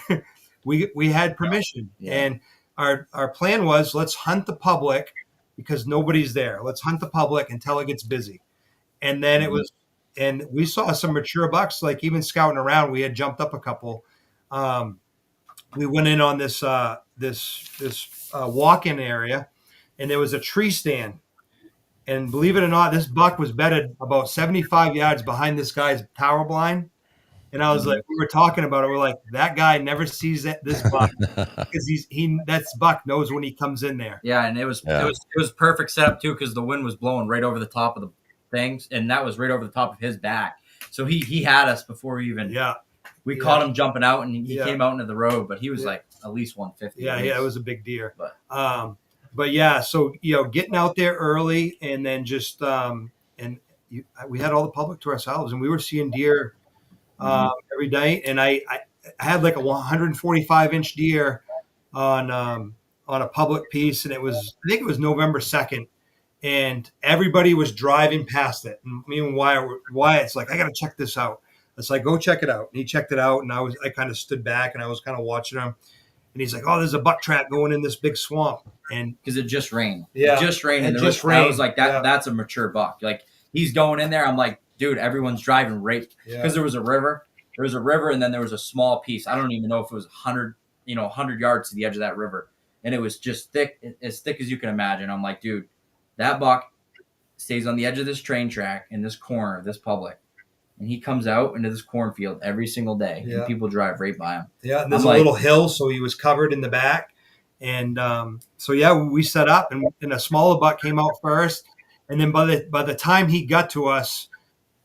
we had permission, and our plan was, let's hunt the public because nobody's there. Let's hunt the public until it gets busy. And then and we saw some mature bucks, like even scouting around, we had jumped up a couple. We went in on this walk-in area, and there was a tree stand. And believe it or not, this buck was bedded about 75 yards behind this guy's tower blind. And I was like, we were talking about it. We're like, that guy never sees this buck because that buck knows when he comes in there. Yeah, and it was perfect setup too, because the wind was blowing right over the top of the things, and that was right over the top of his back. So he had us before we even. Yeah. We caught him jumping out, and he came out into the road, but he was like at least 150. Yeah, it was a big deer. But yeah, so getting out there early, and then just we had all the public to ourselves, and we were seeing deer every night. And I had like a 145-inch deer on a public piece, and I think it was November 2nd, and everybody was driving past it. And me and Wyatt's like, I got to check this out. It's like, go check it out. And he checked it out, and I kind of stood back, and I was kind of watching him. And he's like, oh, there's a buck trap going in this big swamp. And because it just rained. Yeah. It just rained. I was like, that's a mature buck. Like, he's going in there. I'm like, dude, everyone's driving right. Because there was a river. There was a river, and then there was a small piece. I don't even know if it was 100 yards to the edge of that river. And it was just as thick as you can imagine. I'm like, dude, that buck stays on the edge of this train track in this corner, this public. And he comes out into this cornfield every single day. Yeah. And people drive right by him. Yeah, and there's a little hill, so he was covered in the back. And we set up, and a smaller buck came out first. And then by the time he got to us,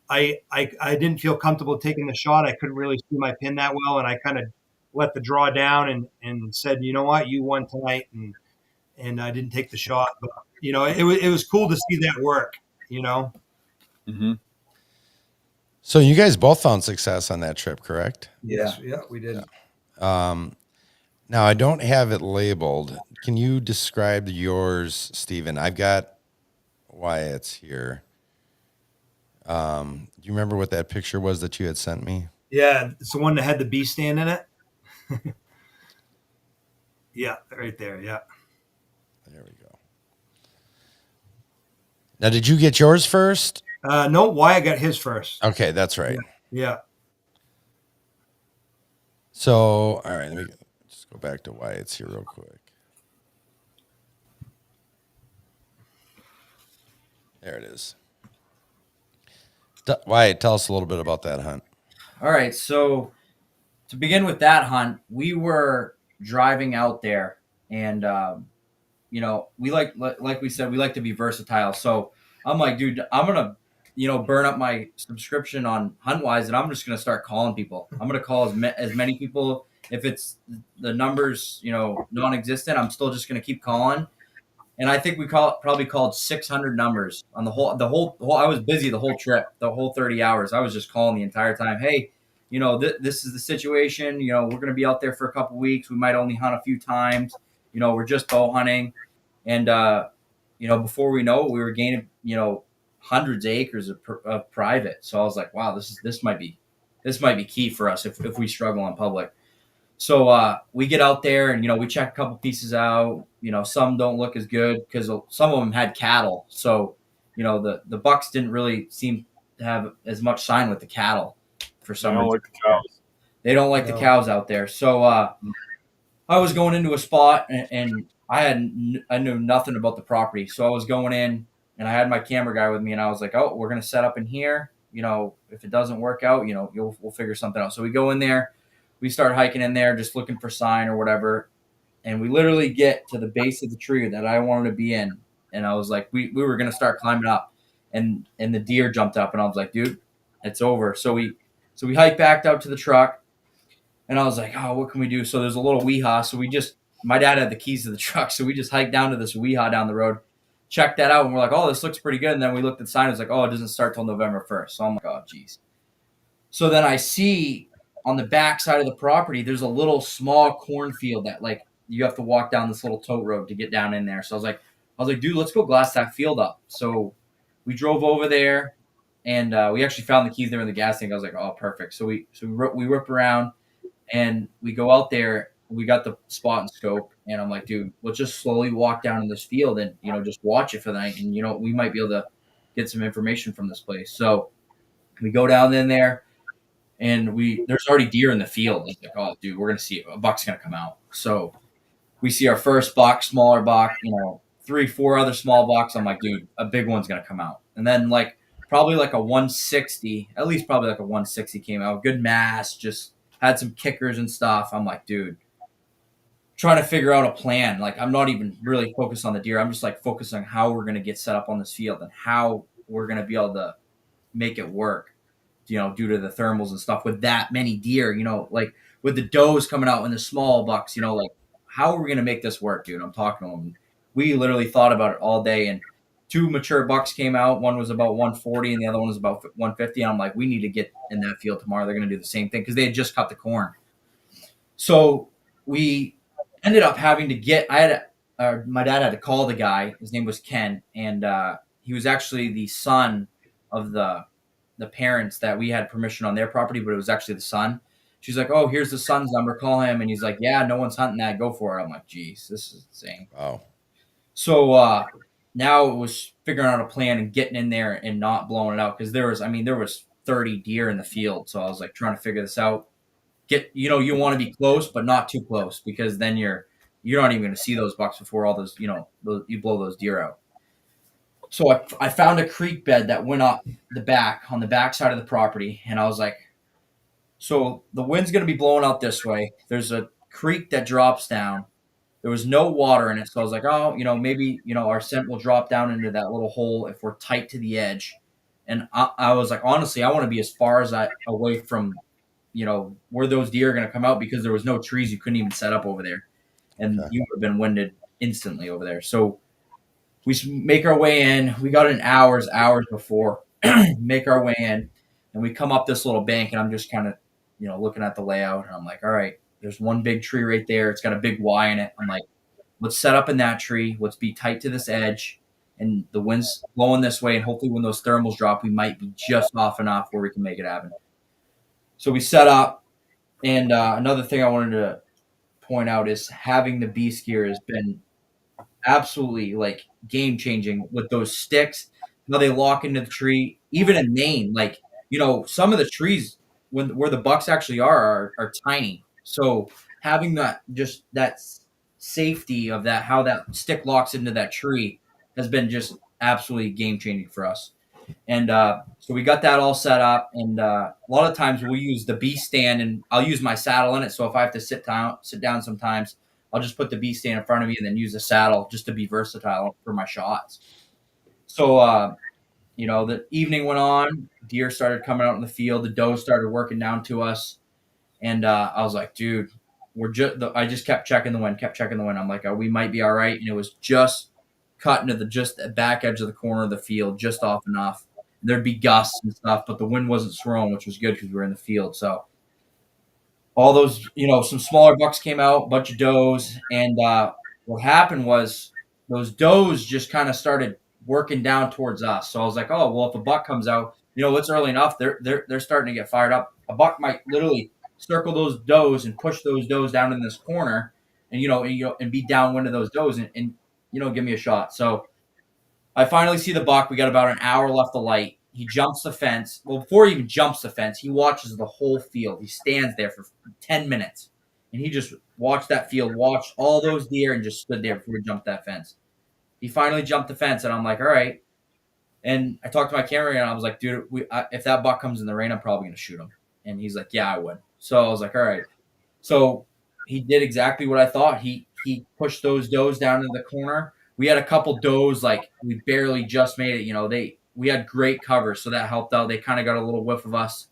I didn't feel comfortable taking the shot. I couldn't really see my pin that well, and I kind of let the draw down and said, you know what, you won tonight, and I didn't take the shot. But it was cool to see that work. Mm-hmm. So you guys both found success on that trip, correct? Yes. Yeah, we did. Yeah. Now, I don't have it labeled. Can you describe yours, Stephen? I've got Wyatt's here. Do you remember what that picture was that you had sent me? Yeah, it's the one that had the bee stand in it. Yeah, right there. Yeah. There we go. Now, did you get yours first? No, Wyatt got his first. Okay, that's right. Yeah. So, all right, let me just go back to Wyatt's here real quick. There it is. Wyatt, tell us a little bit about that hunt. All right, so to begin with that hunt, we were driving out there, and we like we said, we like to be versatile. So I'm like, dude, I'm gonna burn up my subscription on HuntWise, and I'm just gonna start calling people. I'm gonna call as many people. If it's the numbers non-existent, I'm still just gonna keep calling And I think we probably called 600 numbers on the whole. I was busy the whole trip, the whole 30 hours. I was just calling the entire time. Hey, this is the situation. We're going to be out there for a couple weeks. We might only hunt a few times. We're just bow hunting, and before we know it, we were gaining hundreds of acres of private. So I was like, wow, this might be key for us if we struggle in public. So we get out there and, we check a couple pieces out. Some don't look as good because some of them had cattle. So, the bucks didn't really seem to have as much sign with the cattle for some reason. Like the cows. They don't like the cows out there. So I was going into a spot and I knew nothing about the property. So I was going in and I had my camera guy with me and I was like, oh, we're going to set up in here. If it doesn't work out, we'll figure something out. So we go in there. We start hiking in there, just looking for sign or whatever. And we literally get to the base of the tree that I wanted to be in. And I was like, we were going to start climbing up and the deer jumped up and I was like, dude, it's over. So we hiked back out to the truck and I was like, oh, what can we do? So there's a little weehaw. So my dad had the keys to the truck. So we just hiked down to this weehaw down the road, checked that out. And we're like, oh, this looks pretty good. And then we looked at the sign. It was like, oh, it doesn't start till November 1st. So I'm like, oh, geez. So then I see on the back side of the property, there's a little small cornfield that you have to walk down this little tote road to get down in there. So I was like, dude, let's go glass that field up. So we drove over there and we actually found the keys there in the gas tank. I was like, oh, perfect. So we whip around and we go out there. We got the spot and scope and I'm like, dude, let's just slowly walk down in this field and, just watch it for the night. And, we might be able to get some information from this place. So we go down in there. And there's already deer in the field. It's like, oh, dude, we're going to see a buck's going to come out. So we see our first buck, smaller buck, 3-4 other small bucks. I'm like, dude, a big one's going to come out. And then probably a 160, at least probably a 160 came out. Good mass, just had some kickers and stuff. I'm like, dude, trying to figure out a plan. I'm not even really focused on the deer. I'm just focused on how we're going to get set up on this field and how we're going to be able to make it work. Due to the thermals and stuff with that many deer, with the does coming out and the small bucks, how are we going to make this work, dude? I'm talking to them. We literally thought about it all day and 2 mature bucks came out. One was about 140 and the other one was about 150. And I'm like, we need to get in that field tomorrow. They're going to do the same thing because they had just cut the corn. So we ended up having to my dad had to call the guy. His name was Ken. And he was actually the son of the parents that we had permission on their property, but it was actually the son. She's like, oh, here's the son's number. Call him. And he's like, yeah, no one's hunting that. Go for it. I'm like, geez, this is insane. Wow. So now it was figuring out a plan and getting in there and not blowing it out. Cause there was 30 deer in the field. So I was trying to figure this out. You want to be close, but not too close because then you're not even going to see those bucks before all those, you blow those deer out. So I found a creek bed that went up on the back side of the property. And I was like, so the wind's going to be blowing out this way. There's a creek that drops down. There was no water in it. So I was like, oh, maybe, our scent will drop down into that little hole if we're tight to the edge. And I was like, honestly, I want to be as far as away from, where those deer are going to come out because there was no trees. You couldn't even set up over there. And you would have been winded instantly over there. So we make our way in. We got in hours before. Make our way in, and we come up this little bank, and I'm just kind of, looking at the layout, and I'm like, all right, there's one big tree right there. It's got a big Y in it. I'm like, let's set up in that tree. Let's be tight to this edge, and the wind's blowing this way, and hopefully when those thermals drop, we might be just off enough where we can make it happen. So we set up, and another thing I wanted to point out is having the beast gear has been absolutely game changing with those sticks, how they lock into the tree. Even in Maine, some of the trees where the bucks actually are tiny. So having that safety of that, how that stick locks into that tree has been just absolutely game changing for us. And so we got that all set up. And a lot of times we'll use the beast stand and I'll use my saddle in it. So if I have to sit down sometimes, I'll just put the beast stand in front of me and then use the saddle just to be versatile for my shots. So, the evening went on, deer started coming out in the field. The doe started working down to us. And I was like, dude, I just kept checking the wind. I'm like, we might be all right. And it was just cut into just the back edge of the corner of the field, just off enough. There'd be gusts and stuff, but the wind wasn't swirling, which was good because we were in the field. So all those, some smaller bucks came out, a bunch of does, and what happened was those does just kind of started working down towards us. So I was like, oh well, if a buck comes out, it's early enough. They're starting to get fired up. A buck might literally circle those does and push those does down in this corner, and and be downwind of those does and give me a shot. So I finally see the buck. We got about an hour left of light. He jumps the fence. Well, before he even jumps the fence, he watches the whole field. He stands there for 10 minutes, and he just watched that field, watched all those deer, and just stood there before he jumped that fence. He finally jumped the fence, and I'm like, all right. And I talked to my cameraman, and I was like, dude, if that buck comes in the rain, I'm probably going to shoot him. And he's like, yeah, I would. So I was like, all right. So he did exactly what I thought. He pushed those does down into the corner. We had a couple does, like we barely just made it. We had great cover, so that helped out. They kind of got a little whiff of us.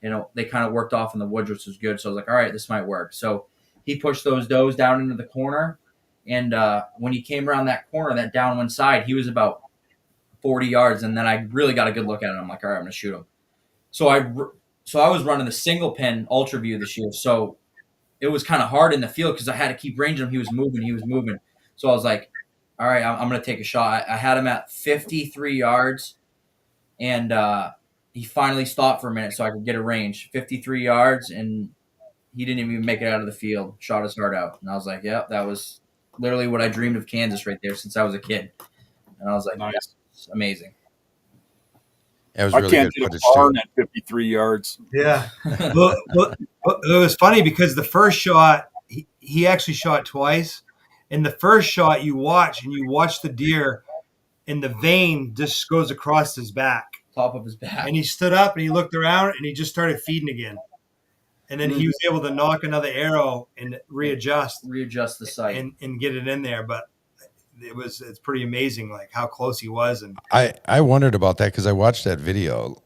They kind of worked off in the woods, which was good. So I was like, all right, this might work. So he pushed those does down into the corner. And when he came around that corner, that downwind side, he was about 40 yards. And then I really got a good look at him. I'm like, all right, I'm going to shoot him. So I was running the single pin ultra view this year. So it was kind of hard in the field because I had to keep ranging him. He was moving. So I was like, all right, I'm going to take a shot. I had him at 53 yards. And he finally stopped for a minute so I could get a range. 53 yards, and he didn't even make it out of the field. Shot his heart out. And I was like, yeah, that was literally what I dreamed of Kansas right there since I was a kid. And I was like, nice. That's amazing. It was really I can't good get a footage barn too. at 53 yards. Yeah. Well, it was funny because the first shot, he actually shot twice. And the first shot you watch the deer, and the vein just goes across his back. Top of his back. And he stood up and he looked around and he just started feeding again. And then he was able to knock another arrow and readjust the sight and get it in there. But it's pretty amazing, like how close he was. And I wondered about that because I watched that video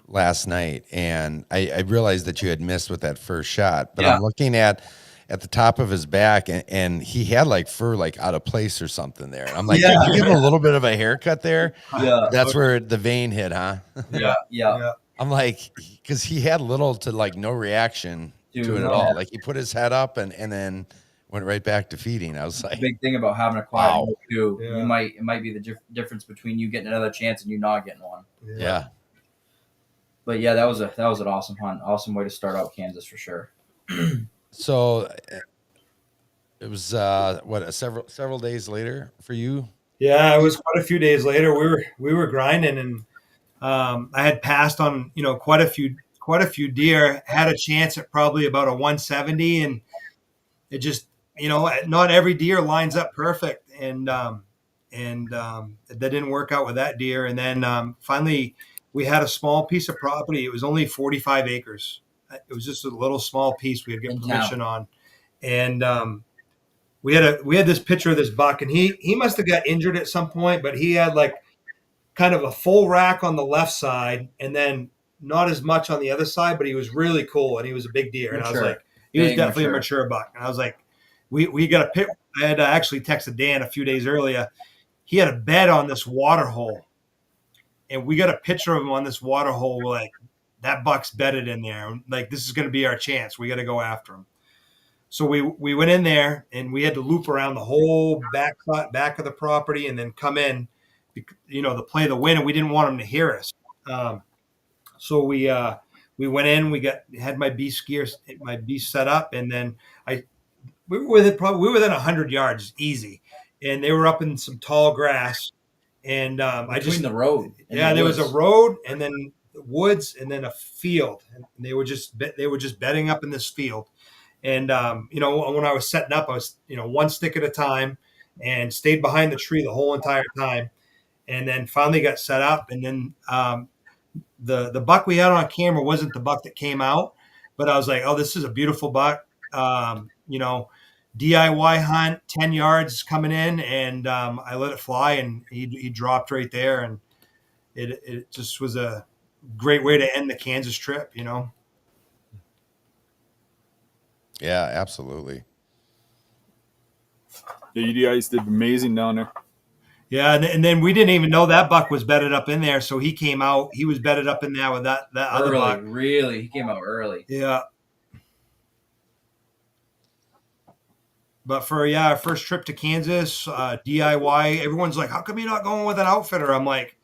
last night and I realized that you had missed with that first shot. But I'm looking at the top of his back and he had like fur like out of place or something there. And I'm like, did you give him a little bit of a haircut there? Yeah. That's where the vein hit, huh? Yeah. I'm like, because he had little to like no reaction to it at all. Like he put his head up and then went right back to feeding. I was like, the big thing about having a quiet move too. Yeah. It might be the difference between you getting another chance and you not getting one. Yeah. But yeah, that was an awesome hunt. Awesome way to start out Kansas for sure. So it was several days later for you? Yeah, it was quite a few days later. We were grinding, and I had passed on quite a few deer. Had a chance at probably about a 170, and it just not every deer lines up perfect, and that didn't work out with that deer. And then finally, we had a small piece of property. It was only 45 acres. It was just a little small piece we had get permission on, and we had this picture of this buck, and he must have got injured at some point, but he had like kind of a full rack on the left side, and then not as much on the other side. But he was really cool, and he was a big deer, and I was like, he was definitely a mature buck, and I was like, we got a pic. I had actually texted Dan a few days earlier. He had a bed on this water hole, and we got a picture of him on this water hole. We're like, that buck's bedded in there. Like, this is going to be our chance. We got to go after him. So we went in there, and we had to loop around the whole back of the property and then come in, to play the wind, and we didn't want him to hear us. So we went in. Had my beast set up, and then we were within 100 yards easy, and they were up in some tall grass, and between the road. There was a road, and then the woods, and then a field, and they were just bedding up in this field. And when I was setting up, I was one stick at a time, and stayed behind the tree the whole entire time, and then finally got set up. And then the buck we had on camera wasn't the buck that came out, but I was like, oh, this is a beautiful buck. DIY hunt, 10 yards coming in, and I let it fly, and he dropped right there, and it just was a great way to end the Kansas trip, Yeah, absolutely. Yeah, you guys did amazing down there. Yeah, and then we didn't even know that buck was bedded up in there. So he came out. He was bedded up in there with that other Early, buck. really, he came out early. Yeah. But for our first trip to Kansas, DIY, everyone's like, "How come you're not going with an outfitter?" I'm like,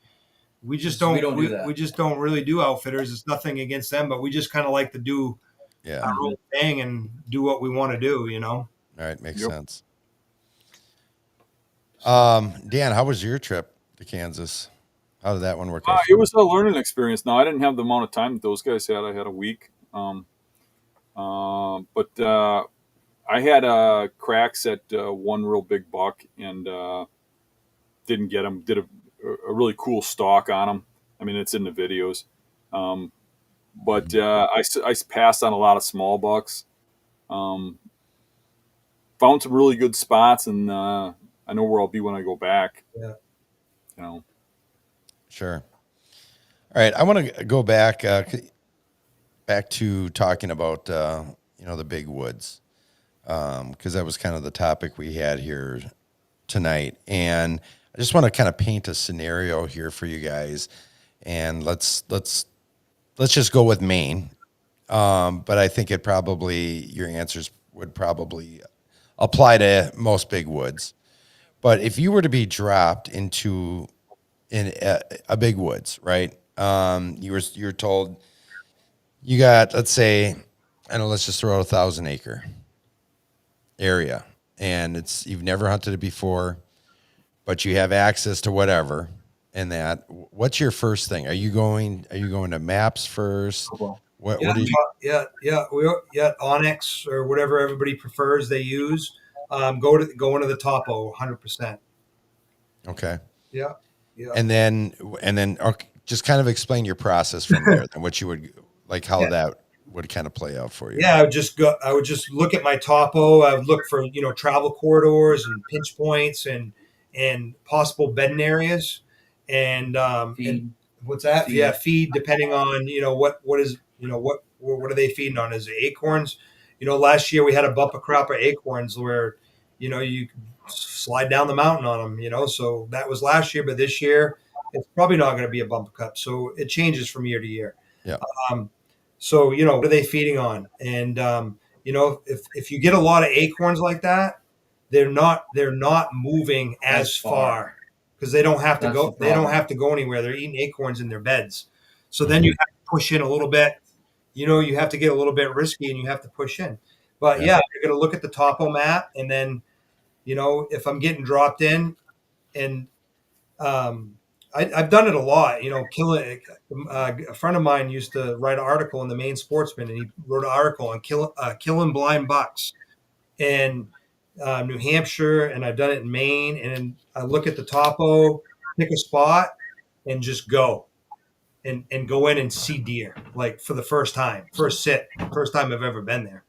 "We just don't. We don't do that. We just don't really do outfitters. It's nothing against them, but we just kind of like to do Yeah. our own thing and do what we want to do. You know." All right. Makes Yep. sense. Dan, how was your trip to Kansas? How did that one work out? It was a learning experience. Now I didn't have the amount of time that those guys had. I had a week. But I had cracks at one real big buck and didn't get him. Did a really cool stalk on him. I mean, it's in the videos. But I passed on a lot of small bucks. Found some really good spots, and I know where I'll be when I go back. Yeah. You know. Sure. All right. I want to go back to talking about the big woods, because that was kind of the topic we had here tonight, and I just want to kind of paint a scenario here for you guys, and let's just go with Maine, but I think your answers would probably apply to most big woods. But if you were to be dropped into a big woods, right? You're told you got, let's say, let's just throw out 1,000-acre area, and you've never hunted it before, but you have access to whatever. And what's your first thing? Are you going to maps first? What do you? Onyx or whatever everybody prefers they use. Go into the topo 100%. Okay. Yeah. Yeah. And then okay, just kind of explain your process from there, and what you would like, how that would kind of play out for you. Yeah, I would just look at my topo. I would look for, travel corridors and pinch points and possible bedding areas. And and what's that? Feed. Yeah, feed depending on, what is, what are they feeding on? Is it acorns? Last year we had a bumper crop of acorns where, you slide down the mountain on them, so that was last year, but this year it's probably not going to be a bumper cup. So it changes from year to year. Yeah. So, what are they feeding on? And, if you get a lot of acorns like that, they're not moving as far because they don't have to go. They don't have to go anywhere. They're eating acorns in their beds. So then you have to push in a little bit. You have to get a little bit risky and you have to push in. But you're going to look at the topo map, and then, if I'm getting dropped in, and I've done it a lot. A friend of mine used to write an article in the Maine Sportsman, and he wrote an article on killing blind bucks in New Hampshire, and I've done it in Maine. And I look at the topo, pick a spot, and just go and go in and see deer, like for the first time I've ever been there.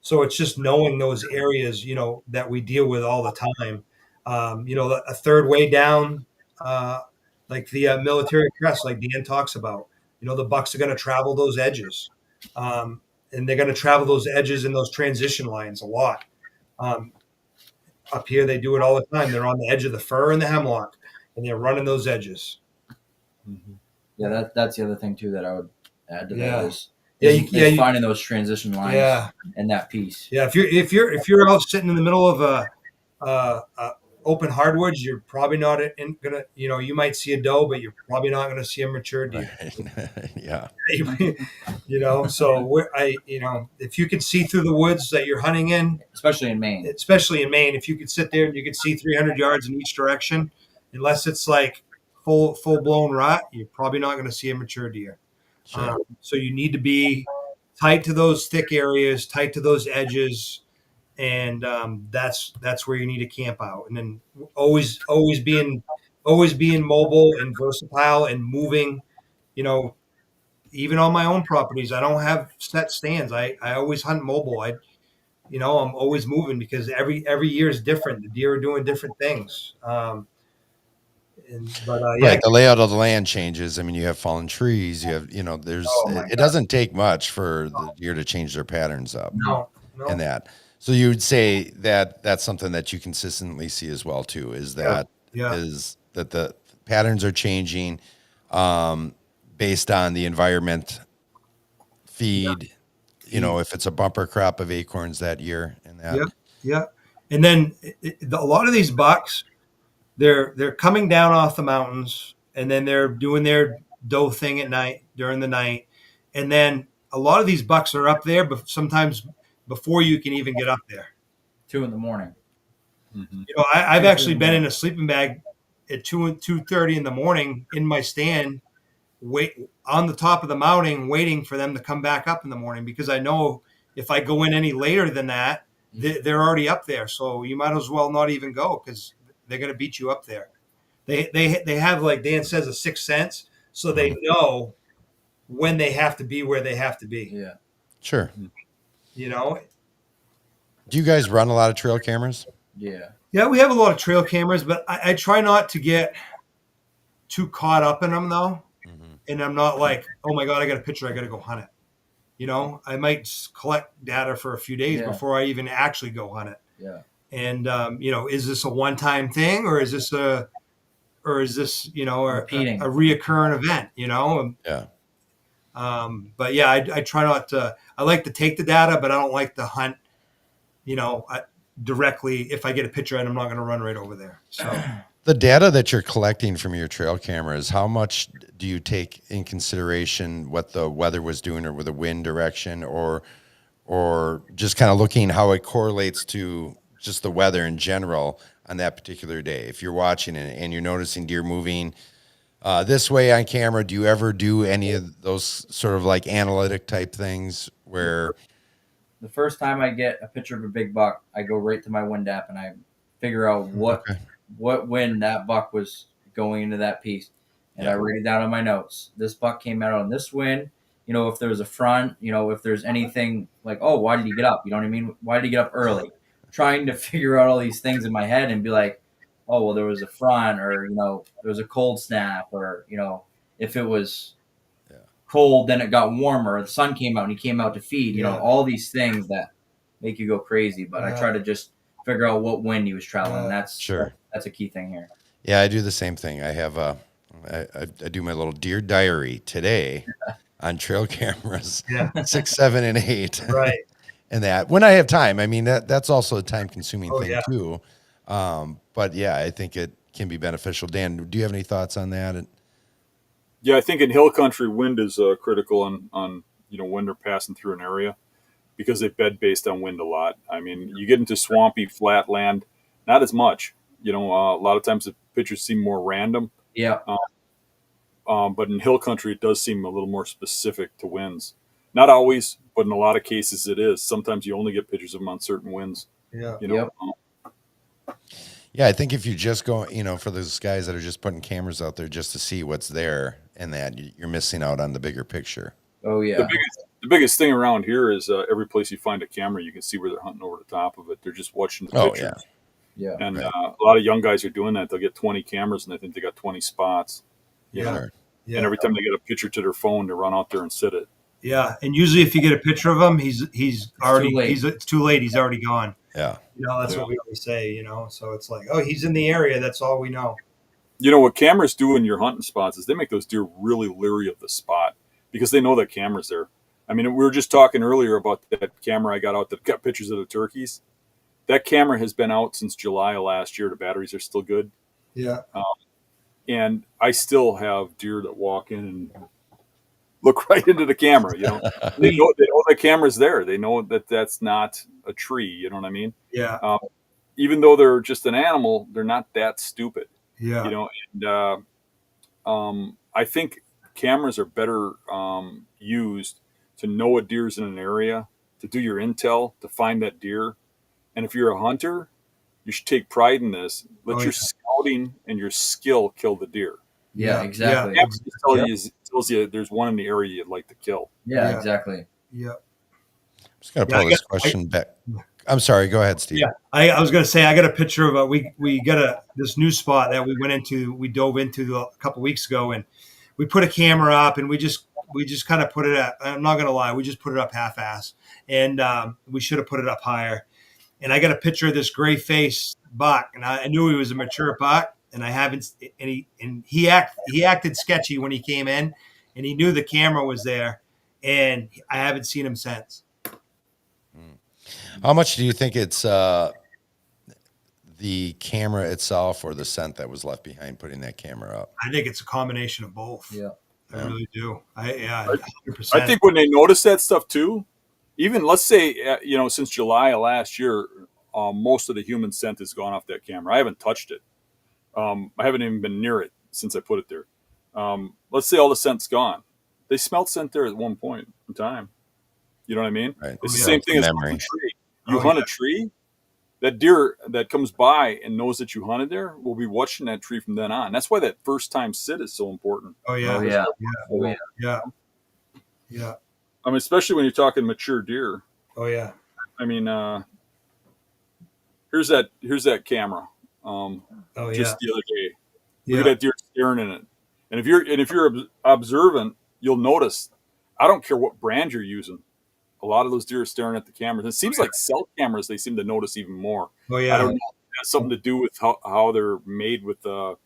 So it's just knowing those areas, that we deal with all the time. A third way down, like the military crest, like Dan talks about, the bucks are going to travel those edges. And they're going to travel those edges and those transition lines a lot. Up here, they do it all the time. They're on the edge of the fir and the hemlock, and they're running those edges. Mm-hmm. Yeah, that's the other thing too that I would add to that is finding those transition lines and that piece. Yeah, if you're out sitting in the middle of a open hardwoods, you're probably not gonna. You might see a doe, but you're probably not gonna see a mature deer. Yeah. So if you can see through the woods that you're hunting in, especially in Maine, if you could sit there and you could see 300 yards in each direction, unless it's like full blown rut, you're probably not going to see a mature deer. Sure. So you need to be tight to those thick areas, tight to those edges, and that's where you need to camp out. And then always being mobile and versatile and moving. Even on my own properties, I don't have set stands. I always hunt mobile. I'm always moving because every year is different. The deer are doing different things. Right, the layout of the land changes. I mean, you have fallen trees. You have, it doesn't take much for the deer to change their patterns up. No. And that. So you would say that that's something that you consistently see as well too. Is that Yeah. is that the patterns are changing based on the environment, feed, if it's a bumper crop of acorns that year and that. Yeah. Yeah. And then a lot of these bucks, they're coming down off the mountains, and then they're doing their doe thing at night during the night, and then a lot of these bucks are up there, but sometimes before you can even get up there. 2 a.m. I've actually been in a sleeping bag at 2:30 in the morning in my stand, wait on the top of the mountain, waiting for them to come back up in the morning, because I know if I go in any later than that, they're already up there. So you might as well not even go, because they're going to beat you up there. They have, like Dan says, a sixth sense, so they know when they have to be where they have to be. Yeah. Sure. Do you guys run a lot of trail cameras? Yeah. Yeah, we have a lot of trail cameras, but I try not to get too caught up in them, though. And I'm not like, oh my God, I got a picture, I got to go hunt it. I might collect data for a few days before I even actually go hunt it. Yeah. And is this a one-time thing, or is this a Repeating. a reoccurring event? Yeah. But yeah, I try not to. I like to take the data, but I don't like to hunt. Directly. If I get a picture, and I'm not going to run right over there. So the data that you're collecting from your trail cameras, how much do you take in consideration what the weather was doing, or with the wind direction, or just kind of looking how it correlates to just the weather in general on that particular day? If you're watching it and you're noticing deer moving this way on camera, do you ever do any of those sort of like analytic type things where The first time I get a picture of a big buck, I go right to my wind app and I figure out what wind that buck was going into that piece. And I write it down on my notes. This buck came out on this wind. If there was a front, if there's anything like, oh, why did he get up? You know what I mean? Why did he get up early? Trying to figure out all these things in my head and be like, oh, well, there was a front, or, there was a cold snap, or, if it was cold, then it got warmer, the sun came out and he came out to feed, all these things that make you go crazy. But I try to just figure out what wind he was traveling. That's a key thing here. Yeah, I do the same thing. I have I do my little deer diary today on trail cameras, 6, 7, and 8. right. And that when I have time, I mean, that's also a time consuming thing too. But yeah, I think it can be beneficial. Dan, do you have any thoughts on that? Yeah, I think in hill country, wind is critical on when they're passing through an area, because they bed based on wind a lot. I mean, you get into swampy, flat land, not as much. A lot of times the pictures seem more random. Yeah. But in hill country, it does seem a little more specific to winds. Not always, but in a lot of cases it is. Sometimes you only get pictures of them on certain winds. Yeah. Yeah, I think if you just go, for those guys that are just putting cameras out there just to see what's there, and that you're missing out on the bigger picture. Oh yeah. The biggest thing around here is every place you find a camera, you can see where they're hunting over the top of it. They're just watching the pictures. Yeah. And a lot of young guys are doing that. They'll get 20 cameras and they think they got 20 spots. Sure. Yeah. And every time they get a picture to their phone, they run out there and sit it. Yeah. And usually if you get a picture of him, it's too late. He's already gone. Yeah. That's what we always say, so it's like, oh, he's in the area. That's all we know. What cameras do in your hunting spots is they make those deer really leery of the spot, because they know that camera's there. I mean, we were just talking earlier about that camera I got out that got pictures of the turkeys. That camera has been out since July of last year. The batteries are still good. Yeah. And I still have deer that walk in and look right into the camera. They know the camera's there. They know that that's not a tree. You know what I mean? Yeah. Even though they're just an animal, they're not that stupid. Yeah. And I think cameras are better used to know a deer's in an area, to do your intel, to find that deer. And if you're a hunter, you should take pride in this. Let your scouting and your skill kill the deer. Yeah, exactly. Tells you there's one in the area you'd like to kill. Yeah, exactly. Yeah. I'm just going to pull this question back. I'm sorry. Go ahead, Steve. Yeah. I was going to say, I got a picture of we got this new spot that we dove into a couple weeks ago, and we put a camera up, and we just kind of put it up. I'm not going to lie. We just put it up half-ass, and we should have put it up higher. And I got a picture of this gray face buck, and I knew he was a mature buck. and I haven't. And he acted sketchy when he came in, and he knew the camera was there, and I haven't seen him since. How much do you think it's the camera itself or the scent that was left behind putting that camera up? I think it's a combination of both. Yeah. I really do. 100%. I think when they notice that stuff too, even let's say since July of last year, most of the human scent has gone off that camera. I haven't touched it. I haven't even been near it since I put it there. Let's say all the scent's gone. They smelled scent there at one point in time. You know what I mean? Right. It's the same thing as memory. hunting a tree. You hunt a tree, that deer that comes by and knows that you hunted there will be watching that tree from then on. That's why that first time sit is so important. Oh yeah. Oh, yeah. Yeah. I mean, especially when you're talking mature deer. Oh yeah. I mean, here's that camera. Just the other day, look at that deer staring in it. And if you're observant, you'll notice. I don't care what brand you're using. A lot of those deer are staring at the cameras. It seems like cell cameras, they seem to notice even more. Oh yeah. I don't know if it has something to do with how they're made with the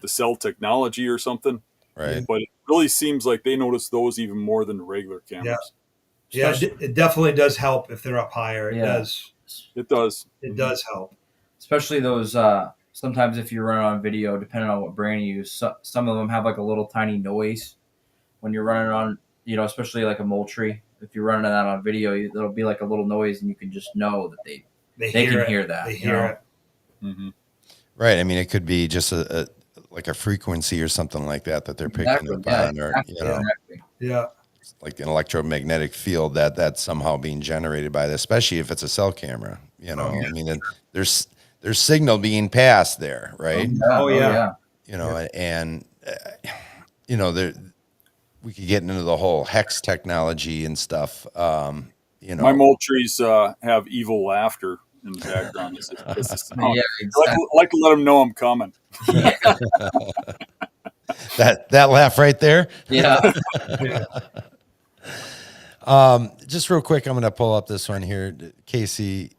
cell technology or something. Right. But it really seems like they notice those even more than the regular cameras. Yeah, it definitely does help if they're up higher. It does. It does. It does help. Especially those, sometimes if you're running on video, depending on what brand you use, some of them have like a little tiny noise when you're running on, especially like a Moultrie. If you're running that on video, there'll be like a little noise, and you can just know that they can hear that. They hear it. Mm-hmm. Right. I mean, it could be just a frequency or something like that they're picking up on, or exactly. Yeah. like an electromagnetic field that's somehow being generated by this, especially if it's a cell camera. I mean, there's signal being passed there, right? Oh yeah. And there. We could get into the whole hex technology and stuff. My Moultries have evil laughter in the background. Exactly. Like to let them know I'm coming. that laugh right there. Yeah. Just real quick, I'm going to pull up this one here. Casey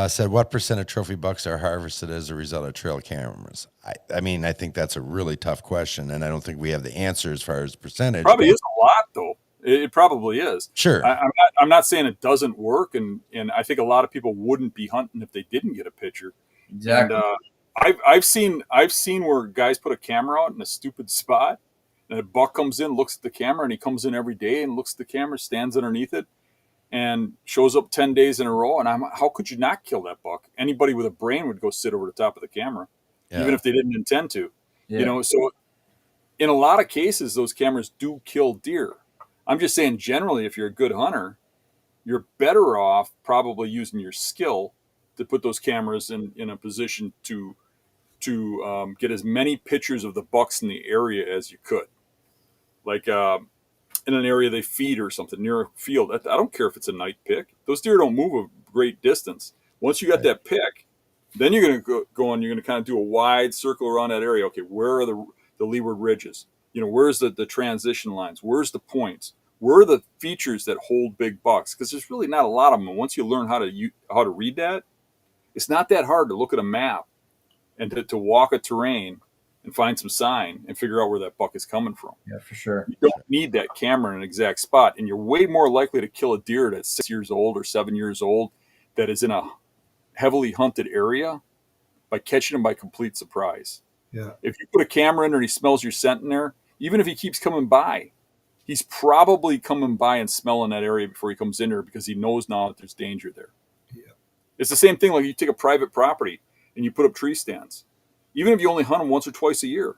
said, what % of trophy bucks are harvested as a result of trail cameras? I mean, I think that's a really tough question, and I don't think we have the answer as far as percentage. Probably is a lot, though. It probably is. Sure. I'm not saying it doesn't work, and I think a lot of people wouldn't be hunting if they didn't get a picture. Exactly. And I've seen where guys put a camera out in a stupid spot, and a buck comes in, looks at the camera, and he comes in every day and looks at the camera, stands underneath it, and shows up 10 days in a row. And how could you not kill that buck? Anybody with a brain would go sit over the top of the camera, even if they didn't intend to. Yeah. So in a lot of cases, those cameras do kill deer. I'm just saying, generally, if you're a good hunter, you're better off probably using your skill to put those cameras in a position to get as many pictures of the bucks in the area as you could. Like in an area they feed or something near a field. I don't care if it's a night pick. Those deer don't move a great distance. Once you got that pick, then you're going to go and you're going to kind of do a wide circle around that area. Okay, where are the leeward ridges? Where's the transition lines? Where's the points? Where are the features that hold big bucks? Because there's really not a lot of them. And once you learn how to read that, it's not that hard to look at a map and to walk a terrain and find some sign and figure out where that buck is coming from. Yeah, for sure. You don't need that camera in an exact spot, and you're way more likely to kill a deer that's 6 years old or 7 years old that is in a heavily hunted area by catching him by complete surprise. Yeah. If you put a camera in there and he smells your scent in there, even if he keeps coming by, he's probably coming by and smelling that area before he comes in there because he knows now that there's danger there. Yeah. It's the same thing like you take a private property and you put up tree stands. Even if you only hunt them once or twice a year,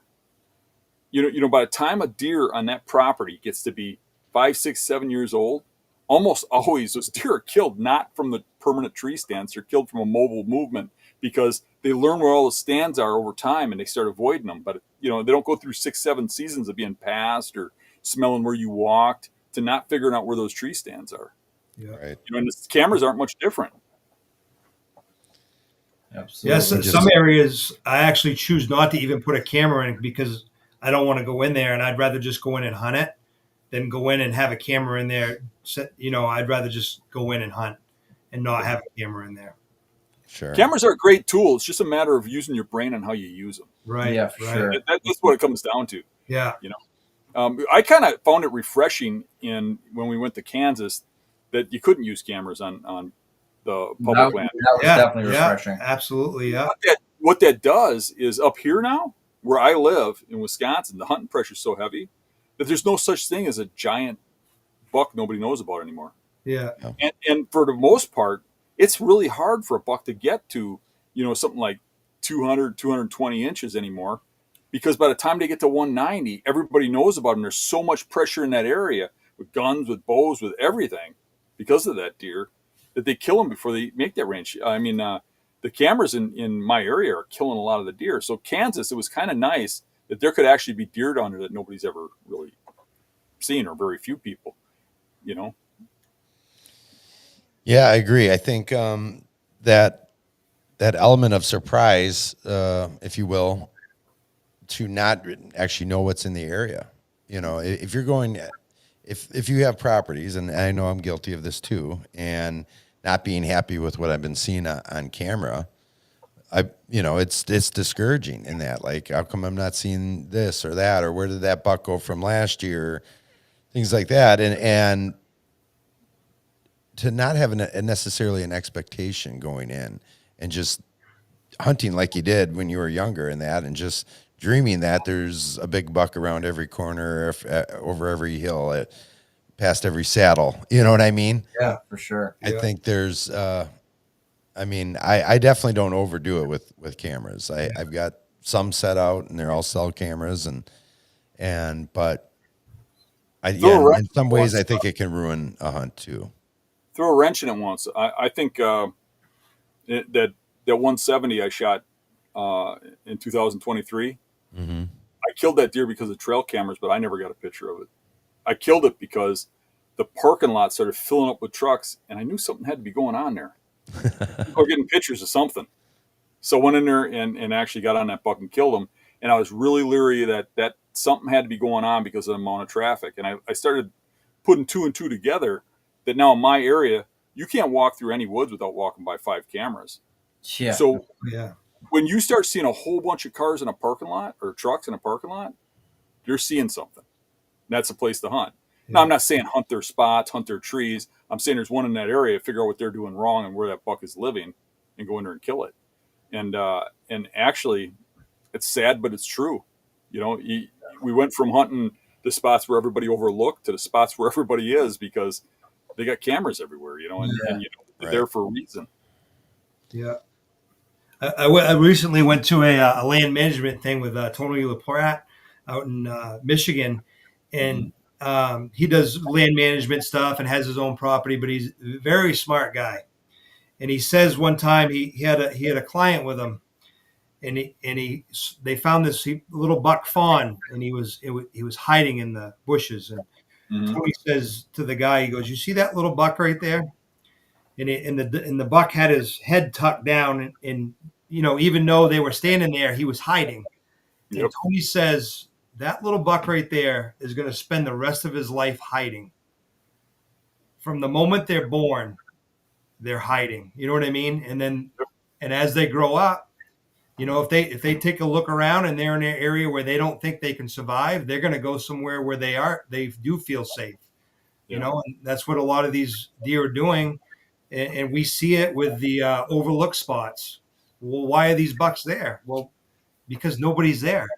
by the time a deer on that property gets to be 5, 6, 7 years old, almost always those deer are killed not from the permanent tree stands. They're killed from a mobile movement because they learn where all the stands are over time and they start avoiding them. But they don't go through 6, 7 seasons of being passed or smelling where you walked to not figuring out where those tree stands are. Yeah. Right. And the cameras aren't much different. Absolutely. Yes, some areas I actually choose not to even put a camera in because I don't want to go in there, and I'd rather just go in and hunt it than go in and have a camera in there. I'd rather just go in and hunt and not have a camera in there. Sure. Cameras are a great tool. It's just a matter of using your brain and how you use them. Right. Yeah, for right. sure. That's what it comes down to. Yeah. I kind of found it refreshing when we went to Kansas that you couldn't use cameras on the public land. That was definitely refreshing. Absolutely. Yeah. What that does is up here now, where I live in Wisconsin, the hunting pressure is so heavy that there's no such thing as a giant buck nobody knows about anymore. Yeah. And for the most part, it's really hard for a buck to get to, something like 200, 220 inches anymore, because by the time they get to 190, everybody knows about them. There's so much pressure in that area with guns, with bows, with everything because of that deer that they kill them before they make that range. I mean, the cameras in my area are killing a lot of the deer. So Kansas, it was kind of nice that there could actually be deer down there that nobody's ever really seen, or very few people, Yeah, I agree. I think that element of surprise, if you will, to not actually know what's in the area. If you're going, if you have properties, and I know I'm guilty of this too, and not being happy with what I've been seeing on camera, it's discouraging in that. Like, how come I'm not seeing this or that, or where did that buck go from last year, things like that, and to not have necessarily an expectation going in and just hunting like you did when you were younger and that, and just dreaming that there's a big buck around every corner, over every hill, past every saddle. You know what I mean? Yeah, for sure. I think there's, I definitely don't overdo it with cameras. I've got some set out and they're all cell cameras but in some ways I think it can ruin a hunt too. Throw a wrench in it once. I think that 170 I shot in 2023. Mm-hmm. I killed that deer because of trail cameras, but I never got a picture of it. I killed it because the parking lot started filling up with trucks, and I knew something had to be going on there. People were getting pictures of something. So I went in there and actually got on that buck and killed him. And I was really leery that something had to be going on because of the amount of traffic. And I started putting two and two together that now in my area, you can't walk through any woods without walking by 5 cameras. Yeah. So when you start seeing a whole bunch of cars in a parking lot or trucks in a parking lot, you're seeing something. That's a place to hunt. Now, I'm not saying hunt their spots, hunt their trees. I'm saying there's one in that area, figure out what they're doing wrong and where that buck is living and go in there and kill it. And actually, it's sad, but it's true. We went from hunting the spots where everybody overlooked to the spots where everybody is because they got cameras everywhere, and they're there for a reason. Yeah. I recently went to a land management thing with Tony LaPlatte out in Michigan, and he does land management stuff and has his own property, but he's a very smart guy. And he says one time he had a client with him, and they found this little buck fawn, and he was hiding in the bushes. And Tony says to the guy, he goes, "You see that little buck right there?" And the buck had his head tucked down, and even though they were standing there, he was hiding. Yep. And Tony says, that little buck right there is going to spend the rest of his life hiding. From the moment they're born, they're hiding. You know what I mean? And as they grow up, if they take a look around and they're in an area where they don't think they can survive, they're going to go somewhere where they do feel safe. And that's what a lot of these deer are doing. And we see it with the overlooked spots. Well, why are these bucks there? Well, because nobody's there.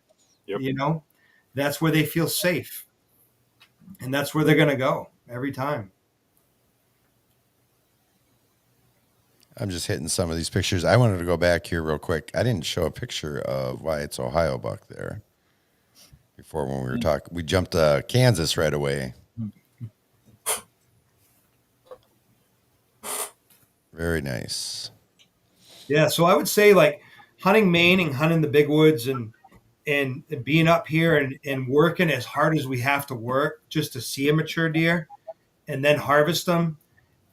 Yep. That's where they feel safe. And that's where they're going to go every time. I'm just hitting some of these pictures. I wanted to go back here real quick. I didn't show a picture of Wyatt's Ohio buck there before when we were talking. We jumped to Kansas right away. Very nice. Yeah, so I would say like hunting Maine and hunting the big woods and being up here and working as hard as we have to work just to see a mature deer and then harvest them.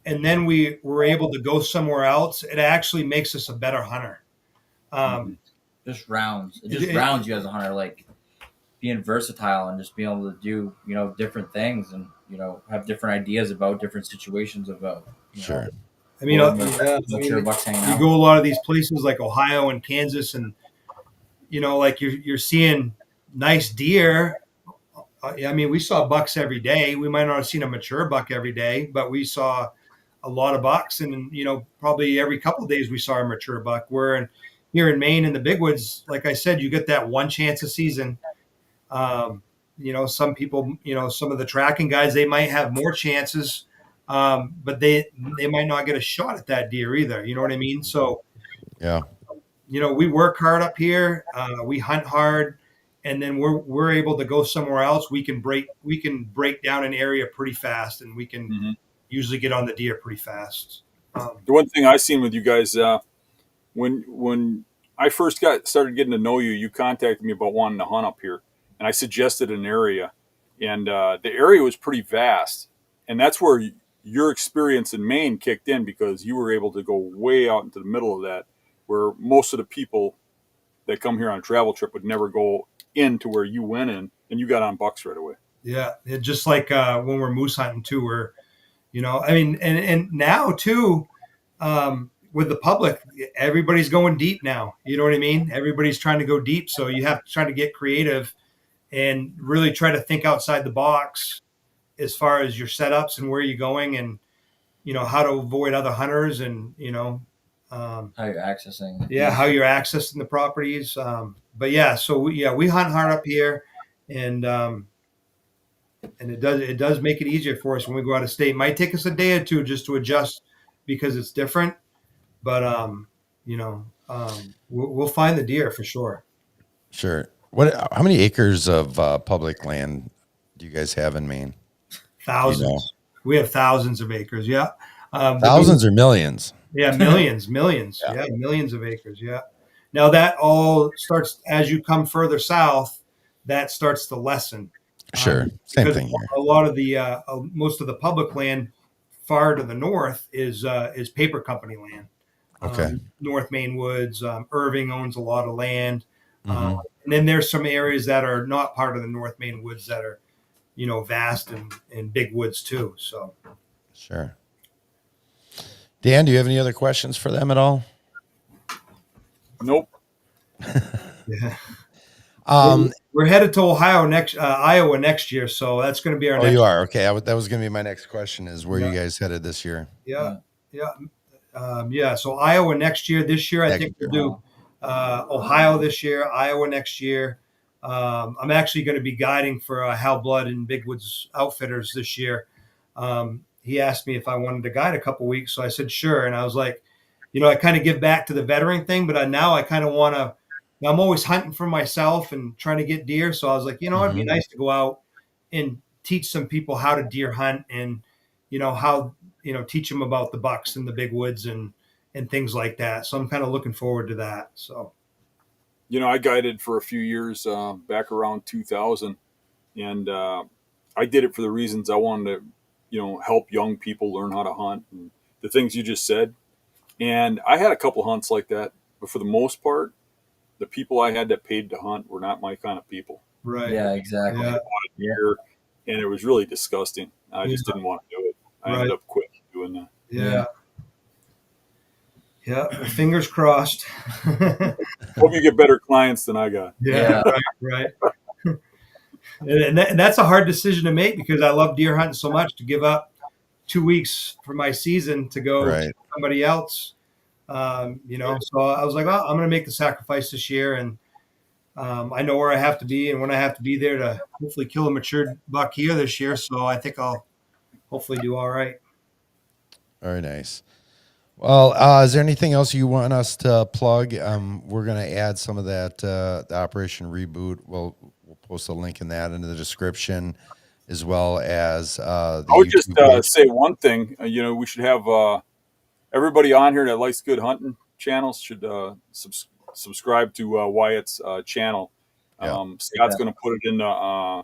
And then we were able to go somewhere else. It actually makes us a better hunter. Just rounds. It just rounds you as a hunter, like being versatile and just being able to do, different things and, have different ideas about different situations about. Sure. I mean, mature bucks hanging you out. go a lot of these places like Ohio and Kansas, and like you're seeing nice deer. I mean, we saw bucks every day. We might not have seen a mature buck every day, but we saw a lot of bucks, and probably every couple of days we saw a mature buck. Here in Maine in the big woods, like I said, you get that one chance a season. Some people, some of the tracking guys, they might have more chances, but they might not get a shot at that deer either. You know what I mean? So, Yeah. we work hard up here. We hunt hard, and then we're able to go somewhere else. We can break down an area pretty fast, and we can usually get on the deer pretty fast. The one thing I seen with you guys, when I first started getting to know you, you contacted me about wanting to hunt up here, and I suggested an area, and the area was pretty vast, and that's where your experience in Maine kicked in, because you were able to go way out into the middle of that, where most of the people that come here on a travel trip would never go into where you went in, and you got on bucks right away. Yeah, just like when we're moose hunting too, I mean, and now too, with the public, everybody's going deep now. You know what I mean? Everybody's trying to go deep, so you have to try to get creative and really try to think outside the box as far as your setups and where you're going, and how to avoid other hunters, and How you're accessing. how you're accessing the properties. But yeah, so we hunt hard up here, and it does make it easier for us when we go out of state. It might take us a day or two just to adjust because it's different, but we'll find the deer for sure. Sure. How many acres of public land do you guys have in Maine? Thousands. We have thousands of acres. Yeah. Thousands or millions? Yeah, millions. Yeah, millions of acres. Yeah. Now that all starts as you come further south. That starts to lessen. Sure. Same thing here. A lot of the most of the public land far to the north is paper company land. Okay. North Maine Woods. Irving owns a lot of land. And then there's some areas that are not part of the North Maine Woods that are, vast and big woods too. So. Sure. Dan, do you have any other questions for them at all? Nope. Yeah. We're headed to Iowa next year, so that's going to be our next. Oh, you are? Okay. That was going to be my next question, is where you guys headed this year? Yeah. So Iowa next year. This year, I think we'll do Ohio this year, Iowa next year. I'm actually going to be guiding for Hal Blood and Big Woods Outfitters this year. He asked me if I wanted to guide a couple weeks, so I said sure, and I was like, I kind of give back to the veteran thing, but now I kind of want to. I'm always hunting for myself and trying to get deer, so I was like, it'd be nice to go out and teach some people how to deer hunt, and how teach them about the bucks and the big woods and things like that. So I'm kind of looking forward to that. So, I guided for a few years back around 2000, and I did it for the reasons I wanted to, help young people learn how to hunt and the things you just said. And I had a couple hunts like that, but for the most part, the people I had that paid to hunt were not my kind of people. Right. Yeah, exactly. Deer, and it was really disgusting. I just didn't want to do it. I ended up quitting doing that. Yeah. Yeah. Fingers crossed. Hope you get better clients than I got. Yeah. Right. And that's a hard decision to make, because I love deer hunting so much, to give up 2 weeks for my season to go to somebody else. So I was like, I'm going to make the sacrifice this year, and I know where I have to be and when I have to be there to hopefully kill a matured buck here this year. So I think I'll hopefully do all right. Very nice. Well, is there anything else you want us to plug? We're going to add some of that, the Operation Reboot. We'll post a link in that into the description, as well as I would just say one thing. We should have everybody on here that likes good hunting channels should subscribe to Wyatt's channel. Scott's going to put it in a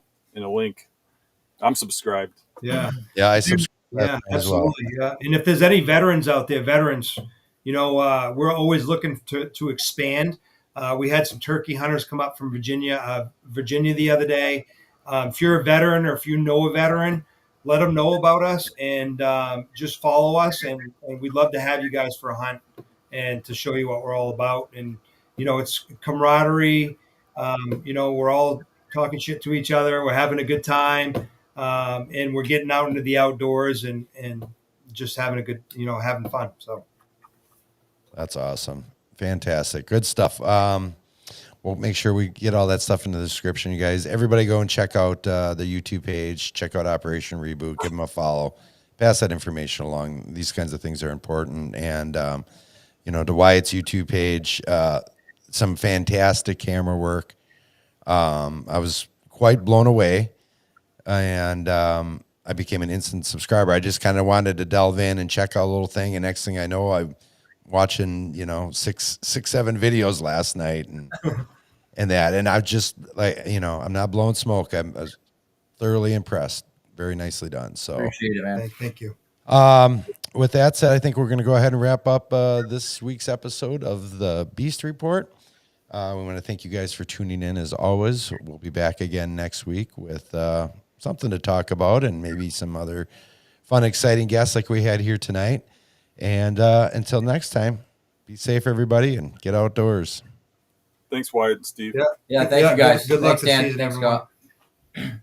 link. I'm subscribed. Yeah. Yeah, I subscribe. Yeah, as well. absolutely. Yeah. And if there's any veterans out there, we're always looking to expand. We had some turkey hunters come up from Virginia the other day. If you're a veteran, or if you know a veteran, let them know about us, and just follow us. And we'd love to have you guys for a hunt and to show you what we're all about. And, it's camaraderie. We're all talking shit to each other. We're having a good time. And we're getting out into the outdoors and just having a good, having fun. So that's awesome. Fantastic. Good stuff. We'll make sure we get all that stuff in the description, you guys. Everybody go and check out the YouTube page. Check out Operation Reboot. Give them a follow. Pass that information along. These kinds of things are important. And, to Wyatt's YouTube page, some fantastic camera work. I was quite blown away. And I became an instant subscriber. I just kind of wanted to delve in and check out a little thing. And next thing I know, I'm watching, 7 videos last night and that. And I just I'm not blowing smoke. I was thoroughly impressed. Very nicely done. So Appreciate it, man. thank you. With that said, I think we're going to go ahead and wrap up this week's episode of the Beast Report. We want to thank you guys for tuning in as always. We'll be back again next week with something to talk about and maybe some other fun, exciting guests like we had here tonight. And until next time, be safe, everybody, and get outdoors. Thanks, Wyatt and Steve. Yeah, thank you guys. Good luck Thanks, this Dan. season, Thanks, everyone. Scott.